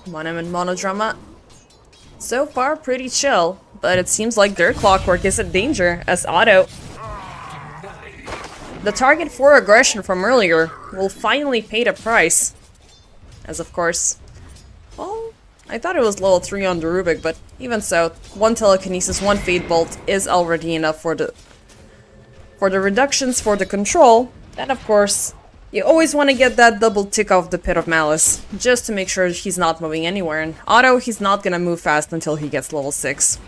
Monem and Monodrama, so far pretty chill, but it seems like their clockwork is in danger as Auto, the target for aggression from earlier, will finally pay the price. As of course, well, I thought it was level 3 on the Rubik, but even so, 1 Telekinesis, 1 Fate Bolt is already enough for the reductions for the control. And of course, you always want to get that double tick off the Pit of Malice, just to make sure he's not moving anywhere. And Auto, he's not gonna move fast until he gets level 6.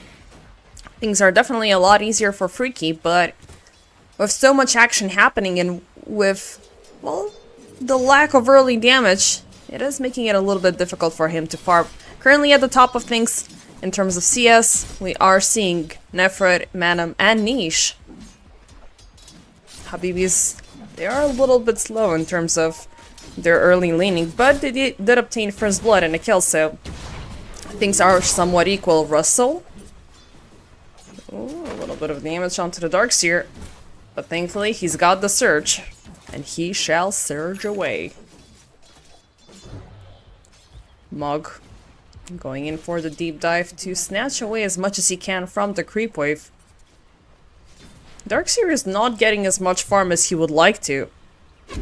Things are definitely a lot easier for Freaky, but with so much action happening and with, well, the lack of early damage, it is making it a little bit difficult for him to farm. Currently at the top of things, in terms of CS, we are seeing Nefret, Manam, and Niche. Habibis, they are a little bit slow in terms of their early laning, but they did obtain first blood and a kill, so things are somewhat equal. Russell, ooh, a little bit of damage onto the Darkseer, but thankfully he's got the Surge, and he shall surge away. Mog going in for the deep dive to snatch away as much as he can from the creep wave. Darkseer is not getting as much farm as he would like to.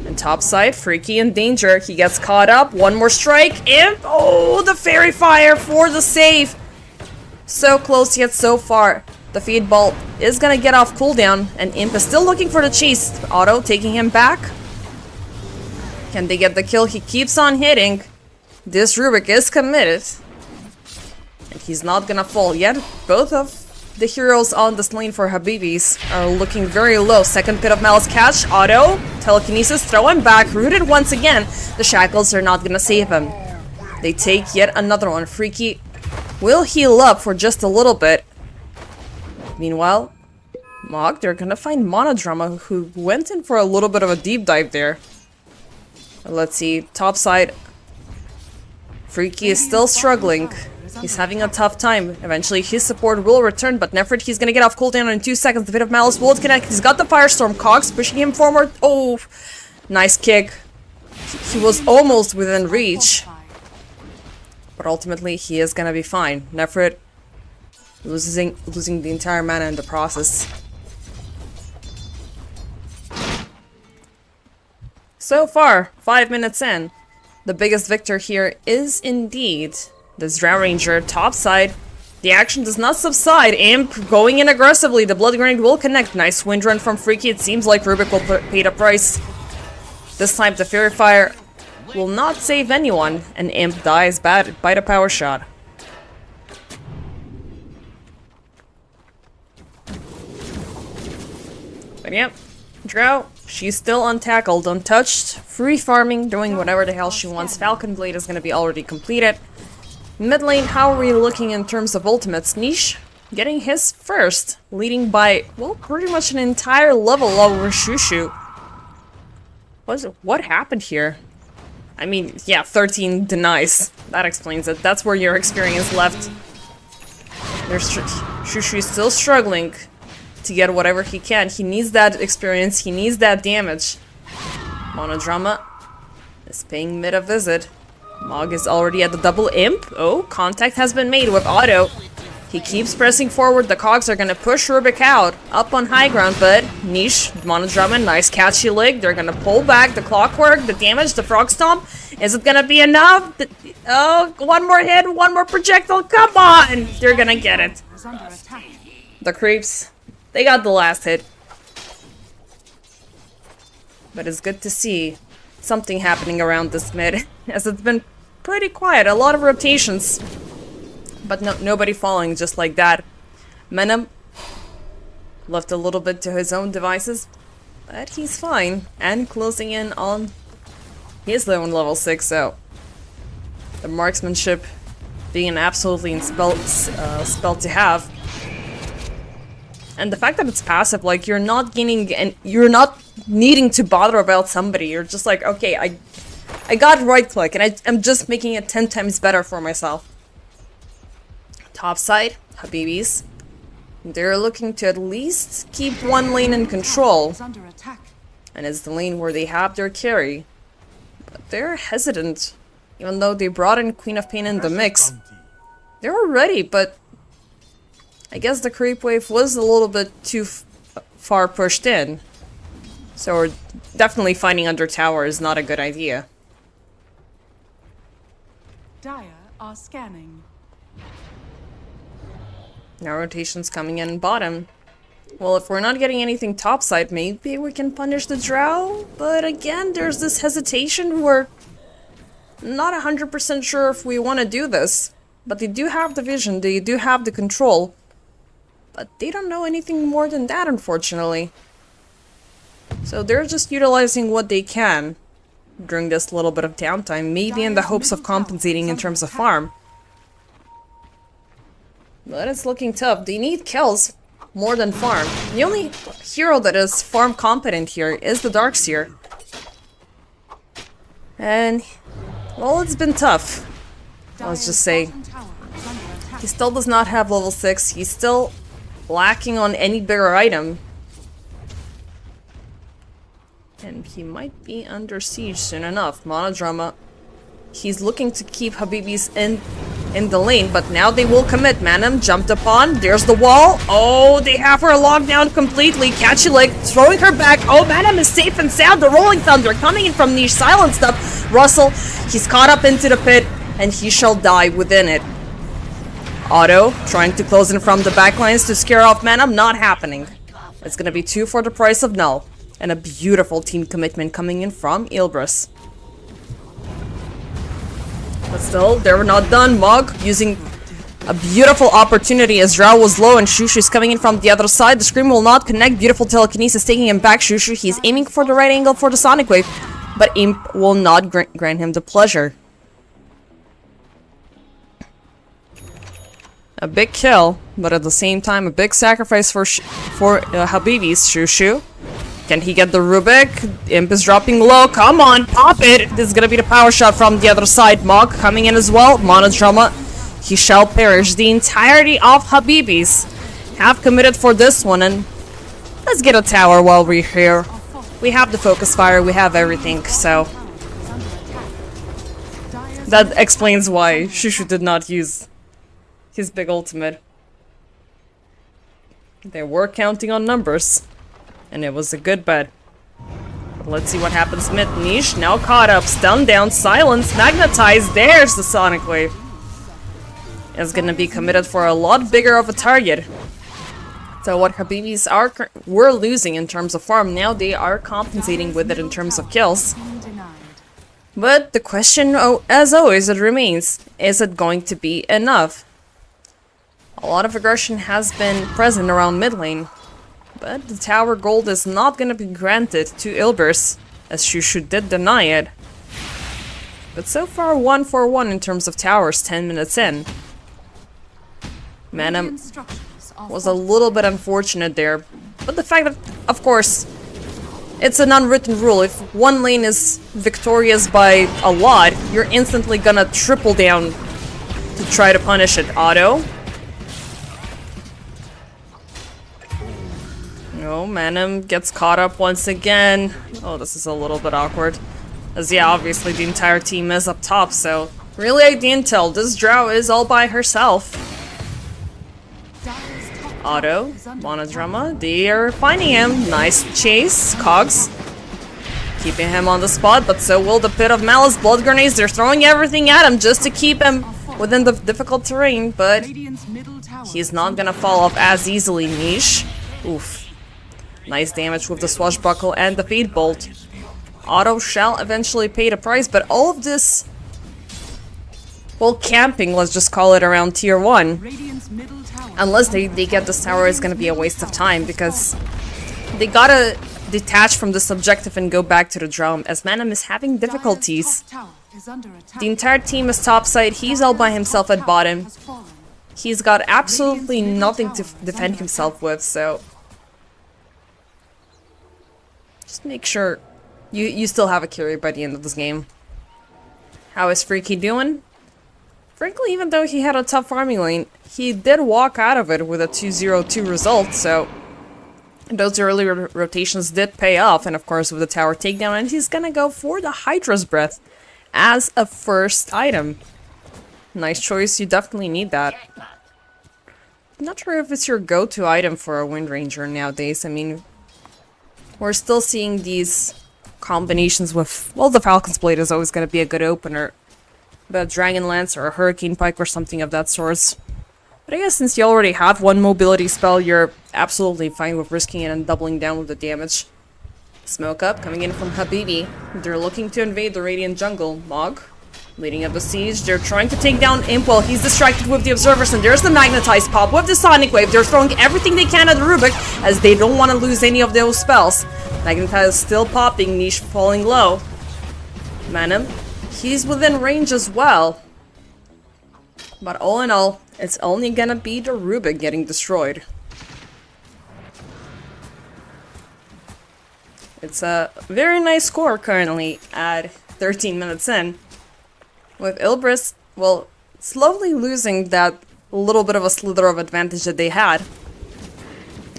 And topside, Freaky in danger. He gets caught up. One more strike. Imp. Oh, the Fairy Fire for the save. So close yet so far. The Feed Bolt is gonna get off cooldown. And Imp is still looking for the chase. Auto taking him back. Can they get the kill? He keeps on hitting. This Rubik is committed. And he's not gonna fall yet. Both of the heroes on this lane for Habibis are looking very low. Second Pit of Malice catch. Auto. Telekinesis. Throw him back. Rooted once again. The shackles are not gonna save him. They take yet another one. Freaky will heal up for just a little bit. Meanwhile, Mog, they're gonna find Monodrama, who went in for a little bit of a deep dive there. Let's see. Topside. Freaky is still struggling. He's having a tough time. Eventually his support will return, but Nefret, he's gonna get off cooldown in 2 seconds. The Pit of Malice will connect. He's got the Firestorm. Cogs pushing him forward. Oh, nice kick. He was almost within reach. But ultimately he is gonna be fine. Nefret losing the entire mana in the process. So far, 5 minutes in, the biggest victor here is indeed this Drow Ranger. Topside, the action does not subside. Imp going in aggressively. The Blood Grenade will connect. Nice wind run from Freaky. It seems like Rubik will pay the price. This time the Fairy Fire will not save anyone, and Imp dies bad by the power shot. But yep, Drow, she's still untackled, untouched, free farming, doing whatever the hell she wants. Falcon Blade is going to be already completed. Mid lane, how are we looking in terms of ultimates? Niche getting his first, leading by, well, pretty much an entire level over Shushu. What happened here? I mean, yeah, 13 denies. That explains it. That's where your experience left. Shushu is still struggling to get whatever he can. He needs that experience. He needs that damage. Monodrama is paying mid a visit. Mog is already at the double Imp. Oh, contact has been made with Auto. He keeps pressing forward. The Cogs are gonna push Rubik out. Up on high ground, but Niche, Monodrama, nice catchy leg. They're gonna pull back the Clockwork, the damage, the Frog Stomp. Is it gonna be enough? Oh, one more hit, one more projectile. Come on! They're gonna get it. The Creeps, they got the last hit. But it's good to see something happening around this mid, as it's been pretty quiet. A lot of rotations, but nobody falling just like that. Menem left a little bit to his own devices, but he's fine, and closing in on his own level 6, so the marksmanship being an absolutely spell to have. And the fact that it's passive, like, you're not gaining and you're not needing to bother about somebody. You're just like, okay, I got right click and I'm just making it 10 times better for myself. Topside, Habibis, they're looking to at least keep one lane in control. And it's the lane where they have their carry. But they're hesitant Even though they brought in Queen of Pain in the mix. They were ready, but I guess the creep wave was a little bit too far pushed in. So we're definitely fighting under tower is not a good idea. Dire are scanning. Now rotation's coming in bottom. Well, if we're not getting anything topside, maybe we can punish the Drow. But again, there's this hesitation. We're not 100% sure if we want to do this. But they do have the vision, they do have the control. But they don't know anything more than that, unfortunately. So they're just utilizing what they can during this little bit of downtime, maybe in the hopes of compensating in terms of farm. But it's looking tough. They need kills more than farm. The only hero that is farm competent here is the Darkseer. And, well, it's been tough. Let's just say. He still does not have level 6. He's still lacking on any bigger item. And he might be under siege soon enough. Monodrama. He's looking to keep Habibis in the lane, but now they will commit. Manam jumped upon. There's the wall. Oh, they have her locked down completely. Catchy leg, throwing her back. Oh, Manam is safe and sound. The Rolling Thunder coming in from niche. Silent stuff. Russell, he's caught up into the pit, and he shall die within it. Otto, trying to close in from the backlines to scare off Manam. Not happening. It's gonna be 2 for the price of null. And a beautiful team commitment coming in from Ilbris. But still, they were not done. Mog using a beautiful opportunity as Drow was low and Shushu's coming in from the other side. The scream will not connect. Beautiful telekinesis taking him back. Shushu, he's aiming for the right angle for the Sonic Wave. But Imp will not grant him the pleasure. A big kill, but at the same time a big sacrifice for Habibi's Shushu. Can he get the Rubik? Imp is dropping low. Come on, pop it! This is gonna be the power shot from the other side. Mog coming in as well. Monodrama. He shall perish. The entirety of Habibis have committed for this one, and let's get a tower while we're here. We have the focus fire, we have everything, so that explains why Shushu did not use his big ultimate. They were counting on numbers. And it was a good bet. Let's see what happens mid. Niche now caught up. Stun down. Silence. Magnetized. There's the Sonic Wave. It's gonna be committed for a lot bigger of a target. So what Habibis were losing in terms of farm, now they are compensating with it in terms of kills. But the question, as always, it remains. Is it going to be enough? A lot of aggression has been present around mid lane. But the tower gold is not going to be granted to Ilbris, as Shushu did deny it. But so far 1 for 1 in terms of towers, 10 minutes in. Manam was a little bit unfortunate there. But the fact that, of course, it's an unwritten rule. If one lane is victorious by a lot, you're instantly gonna triple down to try to punish it. Otto. No, Manam gets caught up once again. Oh, this is a little bit awkward. As yeah, obviously the entire team is up top, so really I didn't tell. This Drow is all by herself. Otto, Monodrama, they are finding him. Nice chase. Cogs keeping him on the spot, but so will the Pit of Malice. Blood grenades, they're throwing everything at him just to keep him within the difficult terrain, but he's not gonna fall off as easily. Niche. Oof. Nice damage with the Swashbuckle and the Fade Bolt. Otto shall eventually pay the price, but all of this, well, camping, let's just call it, around tier 1. Unless they get this tower, it's gonna be a waste of time, because they gotta detach from this objective and go back to the drum, as Manam is having difficulties. The entire team is topside, he's all by himself at bottom. He's got absolutely nothing to defend himself with, so just make sure you still have a carry by the end of this game. How is Freaky doing? Frankly, even though he had a tough farming lane, he did walk out of it with a 2-0-2 result, so those early rotations did pay off, and of course with the tower takedown, and he's gonna go for the Hydra's Breath as a first item. Nice choice, you definitely need that. I'm not sure if it's your go-to item for a Wind Ranger nowadays. I mean, we're still seeing these combinations with... Well, the Falcon's Blade is always going to be a good opener. But a Dragon Lance or a Hurricane Pike or something of that sort. But I guess since you already have one mobility spell, you're absolutely fine with risking it and doubling down with the damage. Smoke Up coming in from Habibi. They're looking to invade the Radiant Jungle. Mog leading up the siege. They're trying to take down Imp while he's distracted with the Observers, and there's the Magnetized Pop with the Sonic Wave. They're throwing everything they can at the Rubik as they don't want to lose any of those spells. Magnetize still popping, Niche falling low. Manam, he's within range as well. But all in all, it's only gonna be the Rubik getting destroyed. It's a very nice score currently at 13 minutes in. With Ilbris, well, slowly losing that little bit of a slither of advantage that they had.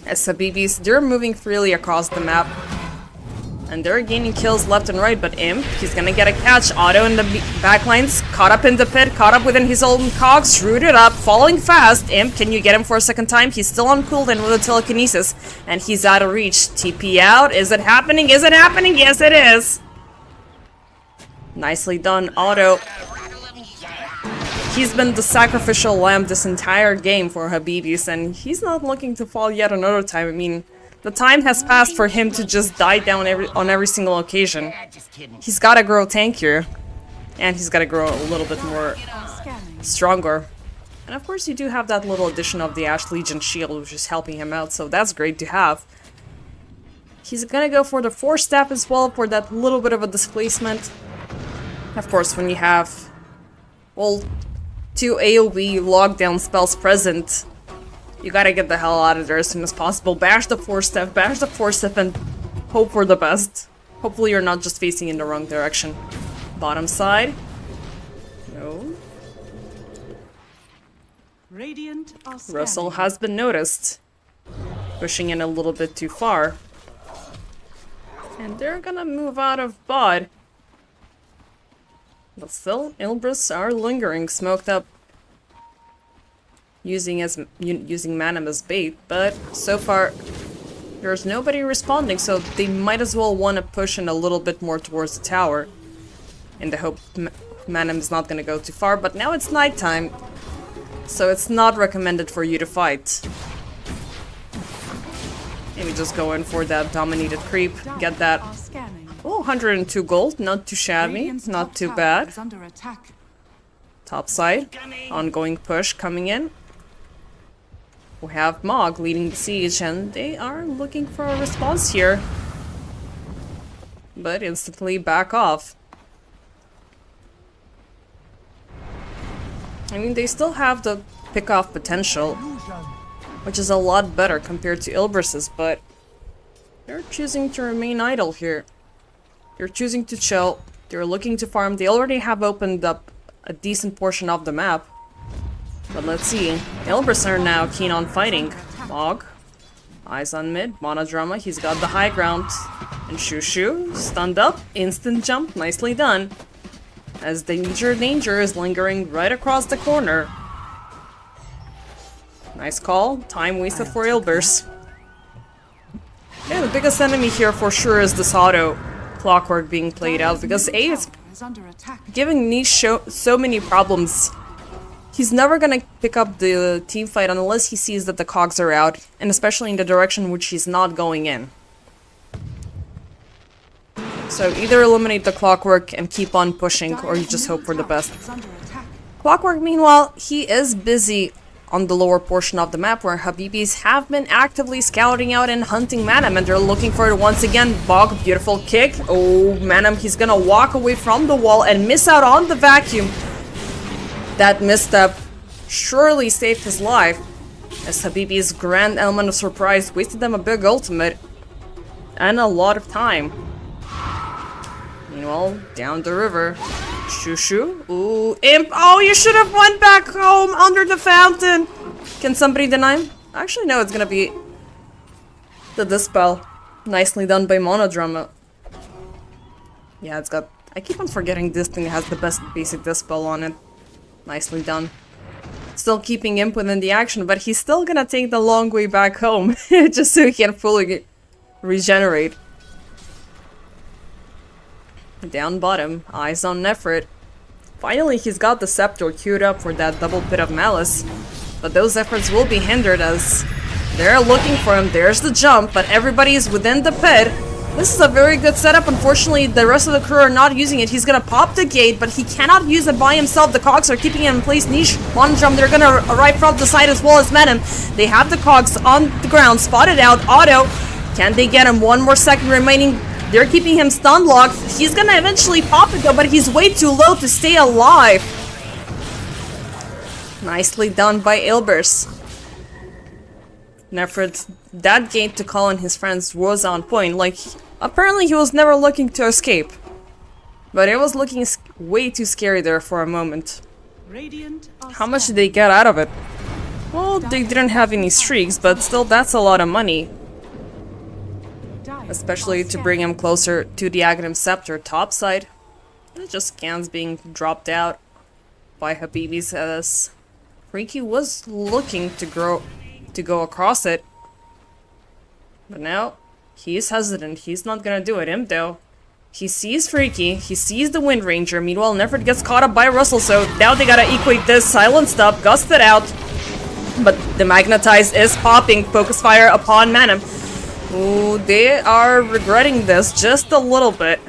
As Habibis, they're moving freely across the map. And they're gaining kills left and right, but Imp, he's gonna get a catch. Otto in the backlines, caught up in the pit, caught up within his own cogs, rooted up, falling fast. Imp, can you get him for a second time? He's still on cooldown with a telekinesis, and he's out of reach. TP out, is it happening? Is it happening? Yes, it is! Nicely done, Otto. He's been the sacrificial lamb this entire game for Habibis, and he's not looking to fall yet another time. I mean, the time has passed for him to just die down on every single occasion. He's gotta grow tankier, and he's gotta grow a little bit more stronger. And of course you do have that little addition of the Ash Legion shield, which is helping him out, so that's great to have. He's gonna go for the Force Staff as well for that little bit of a displacement. Of course, when you have, well, 2 AoE lockdown spells present, you gotta get the hell out of there as soon as possible. Bash the Force Staff, and hope for the best. Hopefully you're not just facing in the wrong direction. Bottom side. No. Radiant are scanning. Russell has been noticed. Pushing in a little bit too far. And they're gonna move out of bot. But still, Ilbris are lingering, smoked up. Using Manam as bait, but so far there's nobody responding, so they might as well want to push in a little bit more towards the tower in the hope Manam is not going to go too far. But now it's nighttime, so it's not recommended for you to fight. Maybe just go in for that dominated creep, get that. Oh, 102 gold, not too shabby, not too bad. Top side, ongoing push coming in. We have Mog leading the siege, and they are looking for a response here. But instantly back off. I mean, they still have the pick-off potential, which is a lot better compared to Ilbris's, but they're choosing to remain idle here. They're choosing to chill, they're looking to farm, they already have opened up a decent portion of the map. But let's see, Ilbris are now keen on fighting. Mog, eyes on mid, Monodrama, he's got the high ground. And Shushu, stunned up, instant jump, nicely done. As Danger is lingering right across the corner. Nice call, time wasted for Ilbris. Yeah, the biggest enemy here for sure is this auto clockwork being played out, because A is giving Niche so many problems. He's never gonna pick up the team fight unless he sees that the cogs are out, and especially in the direction which he's not going in. So either eliminate the clockwork and keep on pushing, or you just hope for the best. Clockwork, meanwhile, he is busy on the lower portion of the map where Habibis have been actively scouting out and hunting Manam, and they're looking for it once again. Bog, beautiful kick. Oh, Manam, he's gonna walk away from the wall and miss out on the vacuum. That misstep surely saved his life, as Habibi's grand element of surprise wasted them a big ultimate and a lot of time. Meanwhile, down the river, Shushu. Ooh, Imp. Oh, you should have went back home under the fountain. Can somebody deny him? Actually, no, it's gonna be the Dispel. Nicely done by Monodrama. Yeah, it's got I keep on forgetting this thing has the best basic dispel on it. Nicely done. Still keeping Imp within the action, but he's still gonna take the long way back home. Just so he can fully regenerate. Down bottom, eyes on Nefrit. Finally, he's got the Scepter queued up for that double Pit of Malice. But those efforts will be hindered as they're looking for him. There's the jump, but everybody's within the pit. This is a very good setup. Unfortunately, the rest of the crew are not using it. He's gonna pop the gate, but he cannot use it by himself. The cogs are keeping him in place. Niche, Monodrum, they're gonna arrive from the side as well as Venom. They have the cogs on the ground, spotted out. Auto, can they get him? 1 more second remaining. They're keeping him stun locked. He's gonna eventually pop it though, but he's way too low to stay alive. Nicely done by Ilbers. Nefrit, that gate to call in his friends was on point. Like, apparently he was never looking to escape. But it was looking way too scary there for a moment. Radiant are How much did they get out of it? Well, they didn't have any streaks, but still that's a lot of money. Especially to bring him closer to the Aghanim Scepter topside. It just scans being dropped out by Habibis as Freaky was looking to go across it. But now, he's hesitant. He's not gonna do it. Him though. He sees Freaky. He sees the Wind Ranger. Meanwhile, Nefrit gets caught up by Russell, so now they gotta equate this. Silenced up, gusted out. But the Magnetize is popping. Focus fire upon Manam. Ooh, they are regretting this just a little bit.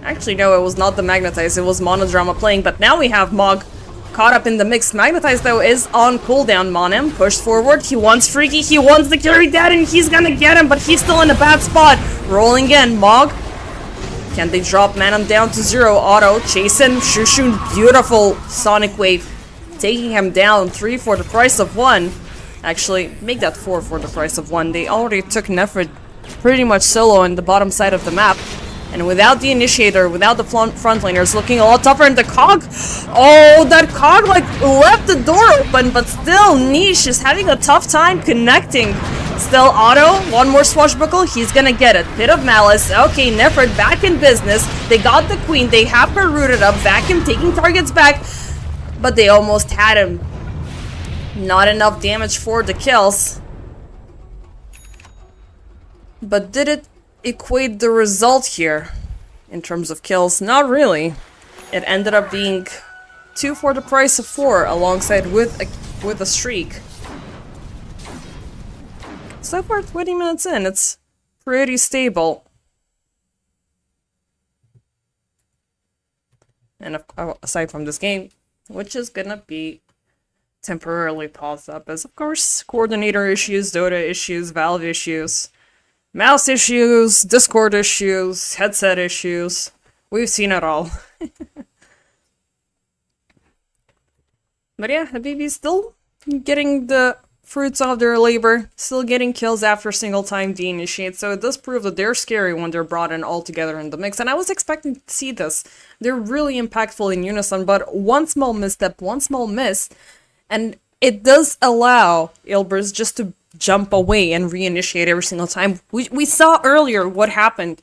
Actually, no, it was not the Magnetize, it was Monodrama playing, but now we have Mog caught up in the mix. Magnetize, though, is on cooldown. Monim pushed forward, he wants Freaky, he wants to carry that, and he's gonna get him, but he's still in a bad spot. Rolling in, Mog. Can they drop Manam down to 0? Auto, chasing, Shushu, beautiful Sonic Wave. Taking him down, 3 for the price of 1. Actually, make that 4 for the price of 1. They already took Nefrit pretty much solo on the bottom side of the map. And without the initiator, without the frontliners, looking a lot tougher in the cog. Oh, that cog like left the door open, but still Niche is having a tough time connecting. Still Auto, 1 more swashbuckle, he's gonna get it. Pit of Malice, okay, Nefrit back in business. They got the queen, they have her rooted up, Vacuum taking targets back, but they almost had him. Not enough damage for the kills. But did it equate the result here in terms of kills? Not really. It ended up being 2 for the price of 4 alongside with a streak. So far 20 minutes in, it's pretty stable. And aside from this game, which is gonna be temporarily paused up as, of course, coordinator issues, Dota issues, Valve issues, mouse issues, Discord issues, headset issues. We've seen it all. But yeah, Habibi's still getting the fruits of their labor, still getting kills after single time de-initiate, so it does prove that they're scary when they're brought in all together in the mix, and I was expecting to see this. They're really impactful in unison, but one small misstep, one small miss, and it does allow Ilbers just to jump away and reinitiate every single time. We saw earlier what happened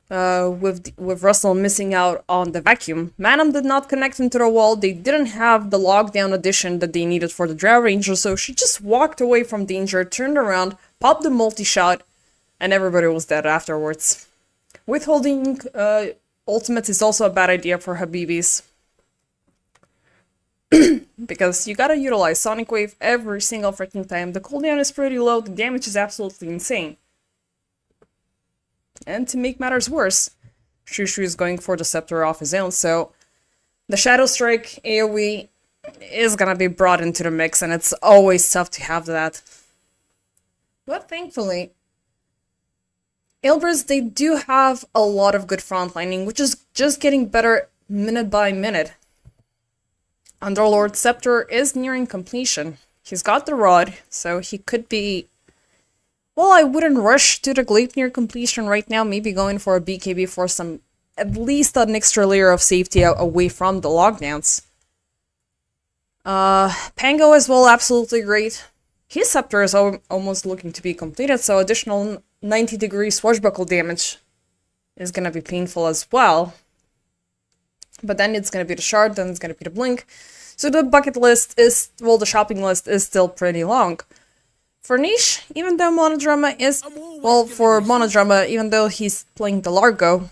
with Russell missing out on the vacuum. Manam did not connect into the wall. They didn't have the lockdown addition that they needed for the Drow Ranger, so she just walked away from danger, turned around, popped the multi-shot, and everybody was dead afterwards. Withholding ultimates is also a bad idea for Habibis. Because you gotta utilize Sonic Wave every single freaking time. The cooldown is pretty low, the damage is absolutely insane. And to make matters worse, Shushu is going for the Scepter off his own, so the Shadow Strike AoE is gonna be brought into the mix, and it's always tough to have that. But thankfully, Ilbers, they do have a lot of good frontlining, which is just getting better minute by minute. Underlord Scepter is nearing completion. He's got the rod, so he could be... Well, I wouldn't rush to the Gleipnir completion right now, maybe going for a BKB for some... at least an extra layer of safety away from the lockdowns. Pango as well, absolutely great. His Scepter is almost looking to be completed, so additional 90-degree swashbuckle damage is gonna be painful as well. But then it's gonna be the shard, then it's gonna be the blink. So the bucket list is, well, the shopping list is still pretty long. For Niche, even though Monodrama is, well, for Monodrama, even though he's playing the Largo,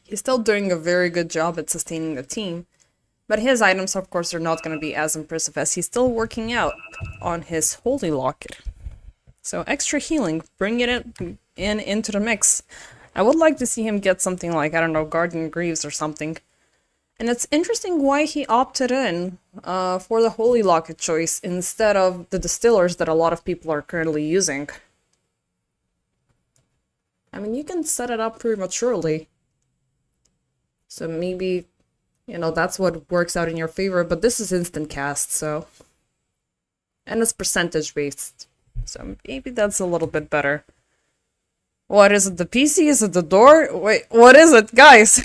he's still doing a very good job at sustaining the team. But his items, of course, are not going to be as impressive as he's still working out on his Holy Locket. So extra healing, bringing it into the mix. I would like to see him get something like, I don't know, Guardian Greaves or something. And it's interesting why he opted in for the Holy Locket choice instead of the distillers that a lot of people are currently using. I mean, you can set it up prematurely. So maybe, you know, that's what works out in your favor, but this is instant cast, so... And it's percentage based, so maybe that's a little bit better. What is it, the PC? Is it the door? Wait, what is it? Guys!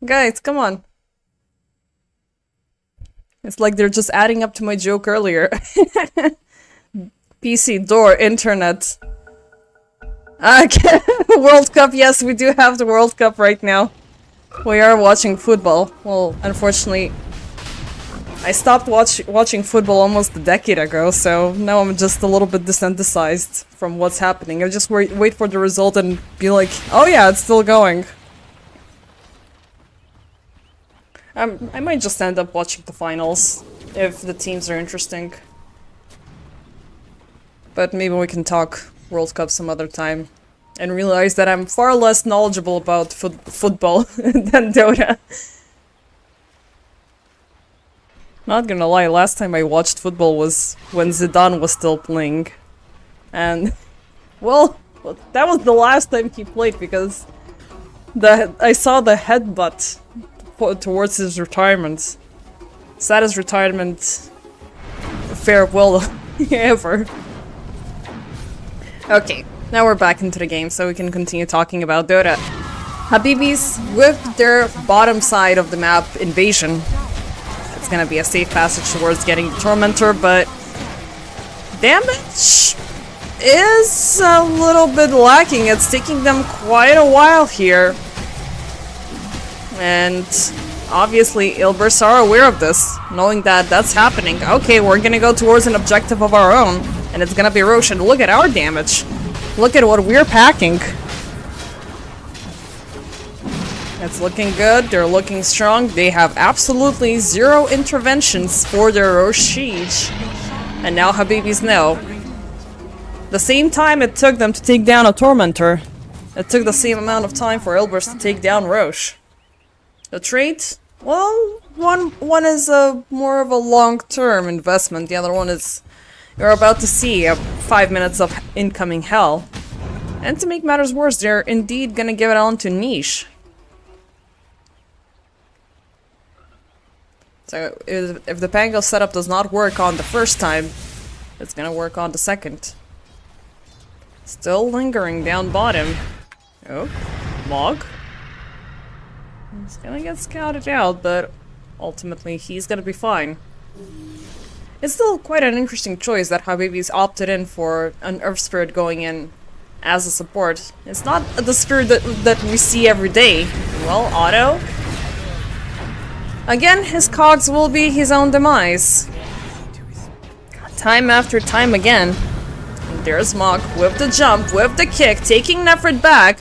Guys, come on. It's like they're just adding up to my joke earlier. PC, door, internet. Okay. World Cup, yes, we do have the World Cup right now. We are watching football. Well, unfortunately, I stopped watching football almost a decade ago, so now I'm just a little bit desensitized from what's happening. I just wait for the result and be like, oh yeah, it's still going. I might just end up watching the finals, if the teams are interesting. But maybe we can talk World Cup some other time. And realize that I'm far less knowledgeable about football than Dota. Not gonna lie, last time I watched football was when Zidane was still playing. And, well, that was the last time he played because I saw the headbutt towards his retirement. Saddest retirement farewell ever. Okay, now we're back into the game so we can continue talking about Dota. Habibis with their bottom side of the map invasion. It's gonna be a safe passage towards getting the Tormentor, but damage is a little bit lacking. It's taking them quite a while here. And obviously Ilbers are aware of this, knowing that that's happening. Okay, we're gonna go towards an objective of our own, and it's gonna be Roche. And look at our damage. Look at what we're packing. It's looking good, they're looking strong. They have absolutely zero interventions for their Roche siege. And now Habibis know. The same time it took them to take down a Tormentor, it took the same amount of time for Ilbers to take down Roche. The trait? Well, one is more of a long-term investment. The other one is you're about to see 5 minutes of incoming hell. And to make matters worse, they're indeed gonna give it on to Niche. So if the Pango setup does not work on the first time, it's gonna work on the second. Still lingering down bottom. Oh, Mog. He's gonna get scouted out, but ultimately he's gonna be fine. It's still quite an interesting choice that Habibis opted in for an Earth Spirit going in as a support. It's not the spirit that we see every day. Well, Otto. Again, his cogs will be his own demise. Time after time again. And there's Mog with the jump, with the kick, taking Nefrit back.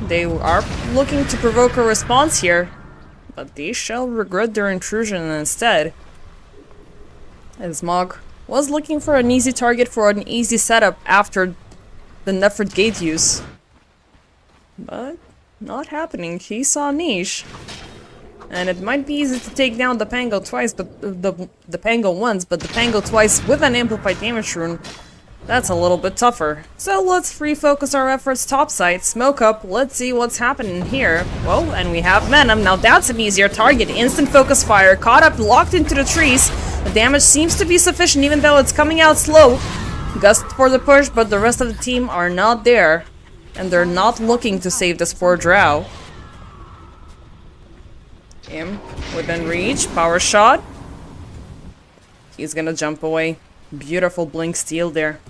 They are looking to provoke a response here, but they shall regret their intrusion instead. As Mog was looking for an easy target for an easy setup after the Nefrit gate use. But not happening. He saw Niche. And it might be easy to take down the Pango twice, but the Pango once, but the Pango twice with an amplified damage rune, that's a little bit tougher. So let's refocus our efforts topside, smoke up, let's see what's happening here. Well, and we have Venom, now that's an easier target. Instant focus fire, caught up, locked into the trees. The damage seems to be sufficient even though it's coming out slow. Gust for the push, but the rest of the team are not there. And they're not looking to save this poor Drow. Him, within reach, power shot. He's gonna jump away. Beautiful blink steal there.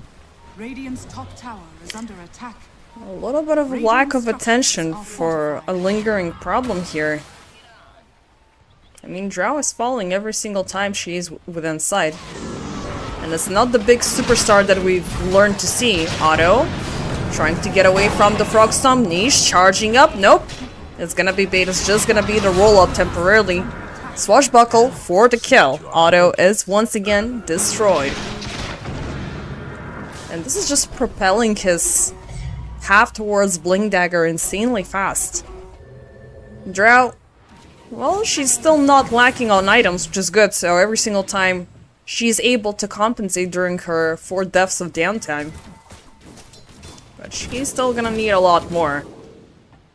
Radiant's top tower is under attack. A little bit of a lack of attention for a lingering problem here. I mean, Drow is falling every single time she is within sight. And it's not the big superstar that we've learned to see. Otto, trying to get away from the Frog Stomp. Niche, charging up. Nope. It's gonna be bait. It's just gonna be the roll-up temporarily. Swashbuckle for the kill. Otto is once again destroyed. And this is just propelling his half towards Blink Dagger insanely fast. Drow, well, she's still not lacking on items, which is good, so every single time she's able to compensate during her 4 deaths of downtime. But she's still gonna need a lot more.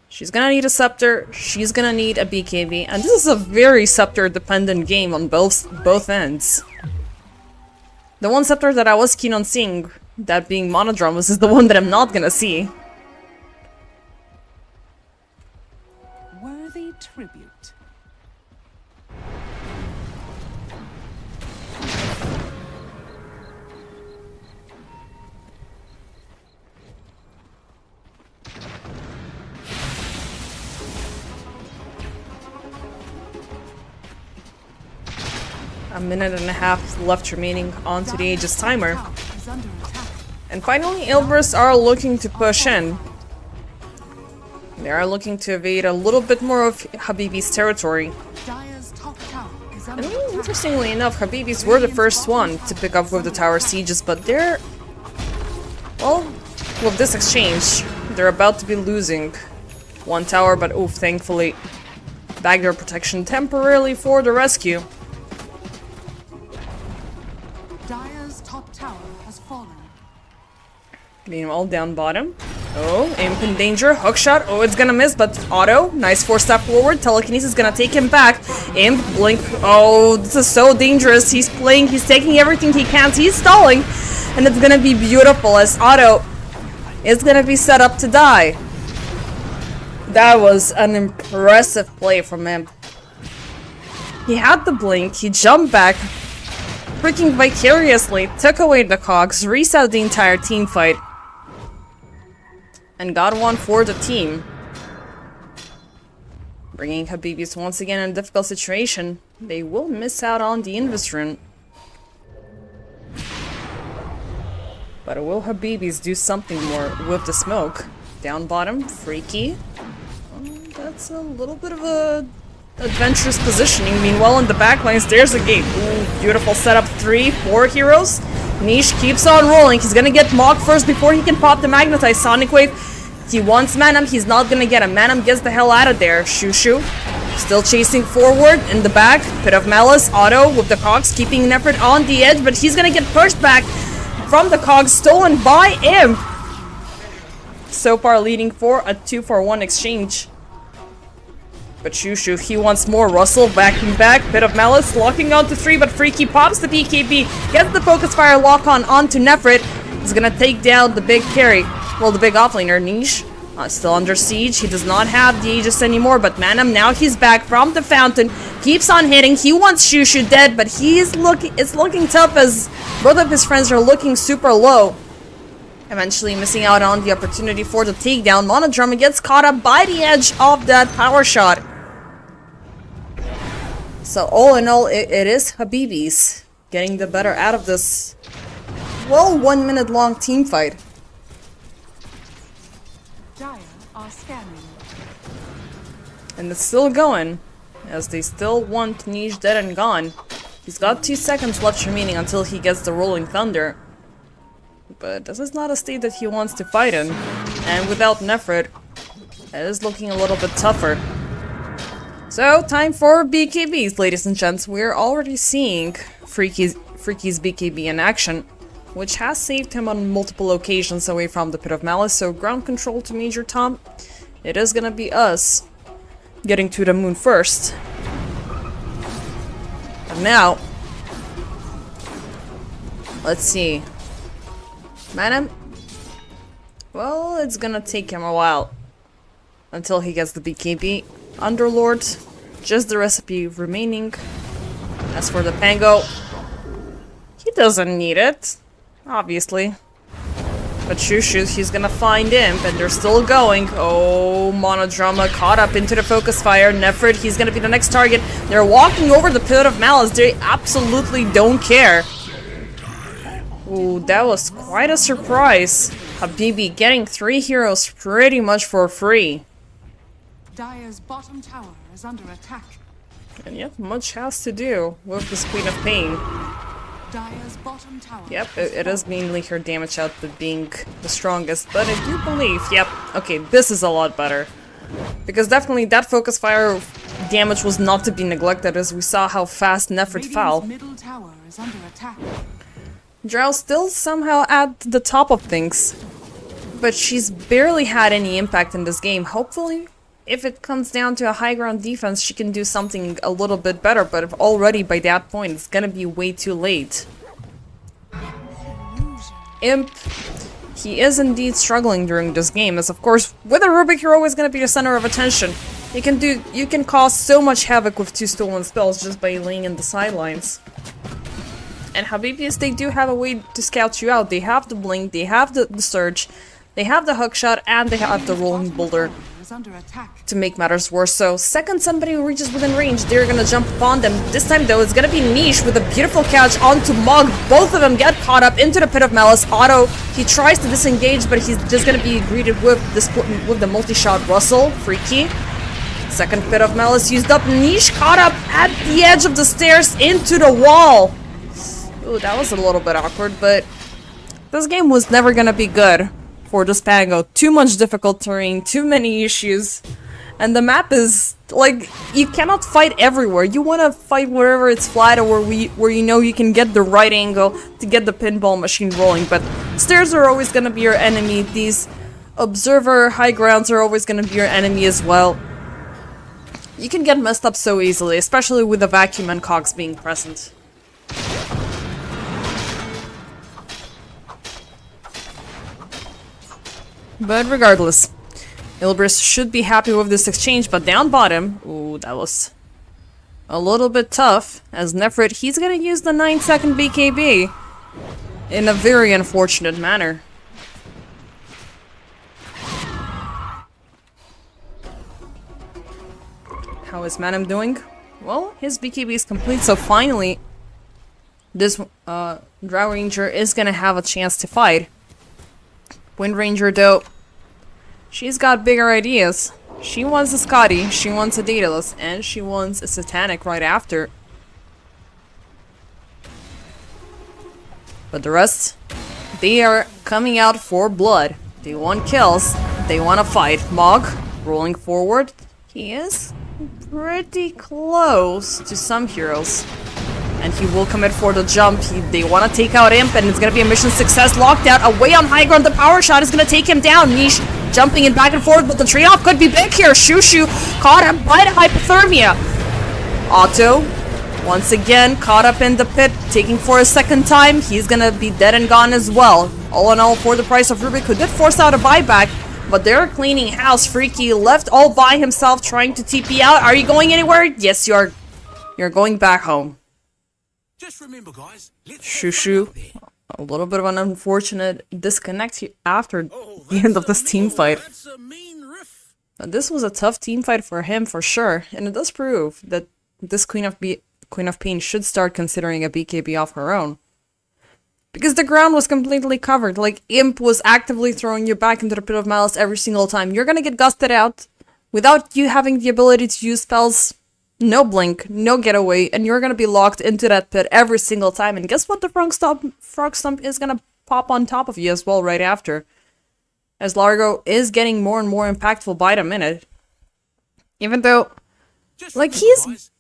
She's gonna need a Scepter, she's gonna need a BKB, and this is a very Scepter-dependent game on both ends. The one Scepter that I was keen on seeing, that being Monodrums, is the one that I'm not gonna see. Worthy tribute. A minute and a half left remaining onto the Aegis timer. And finally, Ilbris are looking to push in. They are looking to evade a little bit more of Habibi's territory. I mean, interestingly enough, Habibis were the first one to pick up with the tower sieges, but they're... well, with this exchange, they're about to be losing one tower, but oof, thankfully, backdoor protection temporarily for the rescue. Dire's top tower has fallen. Meanwhile, down bottom. Oh, Imp in danger. Hookshot. Oh, it's gonna miss, but Otto. Nice 4-step forward. Telekinesis is gonna take him back. Imp, Blink. Oh, this is so dangerous. He's playing, he's taking everything he can. He's stalling. And it's gonna be beautiful as Otto is gonna be set up to die. That was an impressive play from him. He had the blink. He jumped back. Freaking vicariously took away the cogs, reset the entire team fight, and got one for the team. Bringing Habibis once again in a difficult situation. They will miss out on the Invis rune. But will Habibis do something more with the smoke? Down bottom, Freaky. That's a little bit of a adventurous positioning. Meanwhile, in the backlines, there's a gate. Ooh, beautiful setup. 3-4 heroes. Niche keeps on rolling. He's gonna get Mog first before he can pop the Magnetized Sonic Wave. He wants Manam. He's not gonna get him. Manam gets the hell out of there. Shushu still chasing forward in the back. Pit of Malice. Otto with the cogs keeping an effort on the edge, but he's gonna get pushed back from the cogs stolen by Imp. So far leading for a 2-for-1 exchange. But Shushu, he wants more. Russell backing back. Pit of Malice locking onto 3, but Freaky pops the BKB, gets the Focus Fire lock on onto Nefrit. He's gonna take down the big carry. Well, the big offlaner, Niche. Still under siege. He does not have the Aegis anymore, but Manam, now he's back from the fountain. Keeps on hitting. He wants Shushu dead, but it's looking tough as both of his friends are looking super low. Eventually missing out on the opportunity for the takedown. Monodrum gets caught up by the edge of that power shot. So all in all, it is Habibis getting the better out of this, well, 1 minute long team fight. Dire are scanning. And it's still going, as they still want Niche dead and gone. He's got 2 seconds left remaining until he gets the Rolling Thunder. But this is not a state that he wants to fight in. And without Nefrit, it is looking a little bit tougher. So, time for BKBs, ladies and gents. We're already seeing Freaky's BKB in action, which has saved him on multiple occasions away from the Pit of Malice. So, ground control to Major Tom. It is gonna be us getting to the moon first. And now, let's see. Manam, well, it's gonna take him a while until he gets the BKB. Underlord, just the recipe remaining. As for the Pango, he doesn't need it, obviously. But Shushu, he's gonna find Imp, and they're still going. Oh, Monodrama caught up into the focus fire. Nefrid, he's gonna be the next target. They're walking over the Pit of Malice. They absolutely don't care. Ooh, that was quite a surprise. Habibi getting 3 heroes pretty much for free. Dire's bottom tower is under attack. And yep, much has to do with this Queen of Pain. Dire's bottom tower. Yep, it is mainly her damage output being the strongest, but I do believe, yep, okay, this is a lot better. Because definitely that focus fire damage was not to be neglected, as we saw how fast Nefrid fell. Middle tower is under attack. Drow still somehow at the top of things, but she's barely had any impact in this game. Hopefully, if it comes down to a high ground defense, she can do something a little bit better, but if already by that point, it's gonna be way too late. Imp, he is indeed struggling during this game, as of course, with a Rubik, you're always gonna be the center of attention. You can cause so much havoc with 2 stolen spells just by laying in the sidelines. And Habibis, they do have a way to scout you out. They have the blink, they have the surge, they have the hookshot, and they have the rolling boulder to make matters worse. So, second somebody who reaches within range, they're gonna jump upon them. This time though, it's gonna be Niche with a beautiful catch onto Mog. Both of them get caught up into the Pit of Malice. Otto, he tries to disengage, but he's just gonna be greeted with the multi-shot Russell. Freaky. Second Pit of Malice used up. Niche caught up at the edge of the stairs into the wall. Ooh, that was a little bit awkward, but this game was never gonna be good for the Spango. Too much difficult terrain, too many issues, and the map is, like, you cannot fight everywhere. You wanna fight wherever it's flat or where you know you can get the right angle to get the pinball machine rolling, but stairs are always gonna be your enemy. These observer high grounds are always gonna be your enemy as well. You can get messed up so easily, especially with the vacuum and cogs being present. But regardless, Ilbris should be happy with this exchange, but down bottom, ooh, that was a little bit tough, as Nefrid, he's gonna use the 9-second BKB in a very unfortunate manner. How is Manam doing? Well, his BKB is complete, so finally, this Drow Ranger is gonna have a chance to fight. Wind Ranger, though, she's got bigger ideas. She wants a Scotty, she wants a Daedalus, and she wants a Satanic right after. But the rest, they are coming out for blood. They want kills, they want to fight. Mog, rolling forward. He is pretty close to some heroes. And he will commit for the jump. They want to take out Imp, and it's going to be a mission success. Locked out, away on high ground. The power shot is going to take him down. Niche jumping in back and forth, but the trade-off could be big here. Shushu caught him by the hypothermia. Otto, once again, caught up in the pit, taking for a second time. He's going to be dead and gone as well. All in all, for the price of Rubik, who did force out a buyback, but they're cleaning house. Freaky left all by himself, trying to TP out. Are you going anywhere? Yes, you are. You're going back home. Just remember, guys, Shushu, a little bit of an unfortunate disconnect after the end of this team fight. This was a tough team fight for him, for sure, and it does prove that this Queen of Pain should start considering a BKB of her own. Because the ground was completely covered, like Imp was actively throwing you back into the Pit of Malice every single time. You're gonna get gusted out without you having the ability to use spells. No blink, no getaway, and you're gonna be locked into that pit every single time. And guess what? The frog stump is gonna pop on top of you as well right after. As Largo is getting more and more impactful by the minute. Even though, like, he's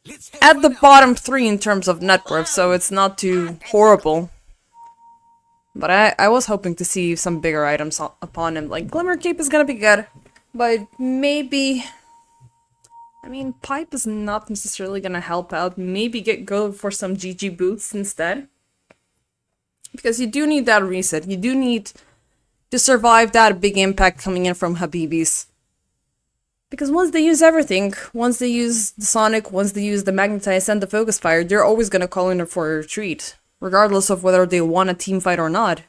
at the bottom 3 in terms of net worth, so it's not too horrible. But I was hoping to see some bigger items upon him. Like, Glimmer Cape is gonna be good, but maybe... I mean, Pipe is not necessarily gonna help out. Maybe go for some GG boots instead. Because you do need that reset. You do need to survive that big impact coming in from Habibis. Because once they use everything, once they use the Sonic, once they use the Magnetize and the Focus Fire, they're always gonna call in for a retreat. Regardless of whether they want a team fight or not.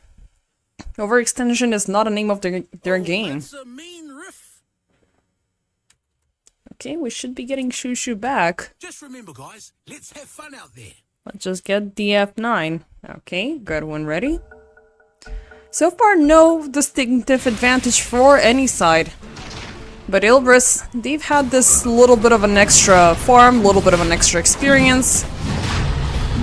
Overextension is not a name of their game. That's a mean riff. Okay, we should be getting Shushu back. Just remember, guys, let's have fun out there. Let's just get the F9. Okay, good one ready. So far, no distinctive advantage for any side. But Ilbris, they've had this little bit of an extra farm, little bit of an extra experience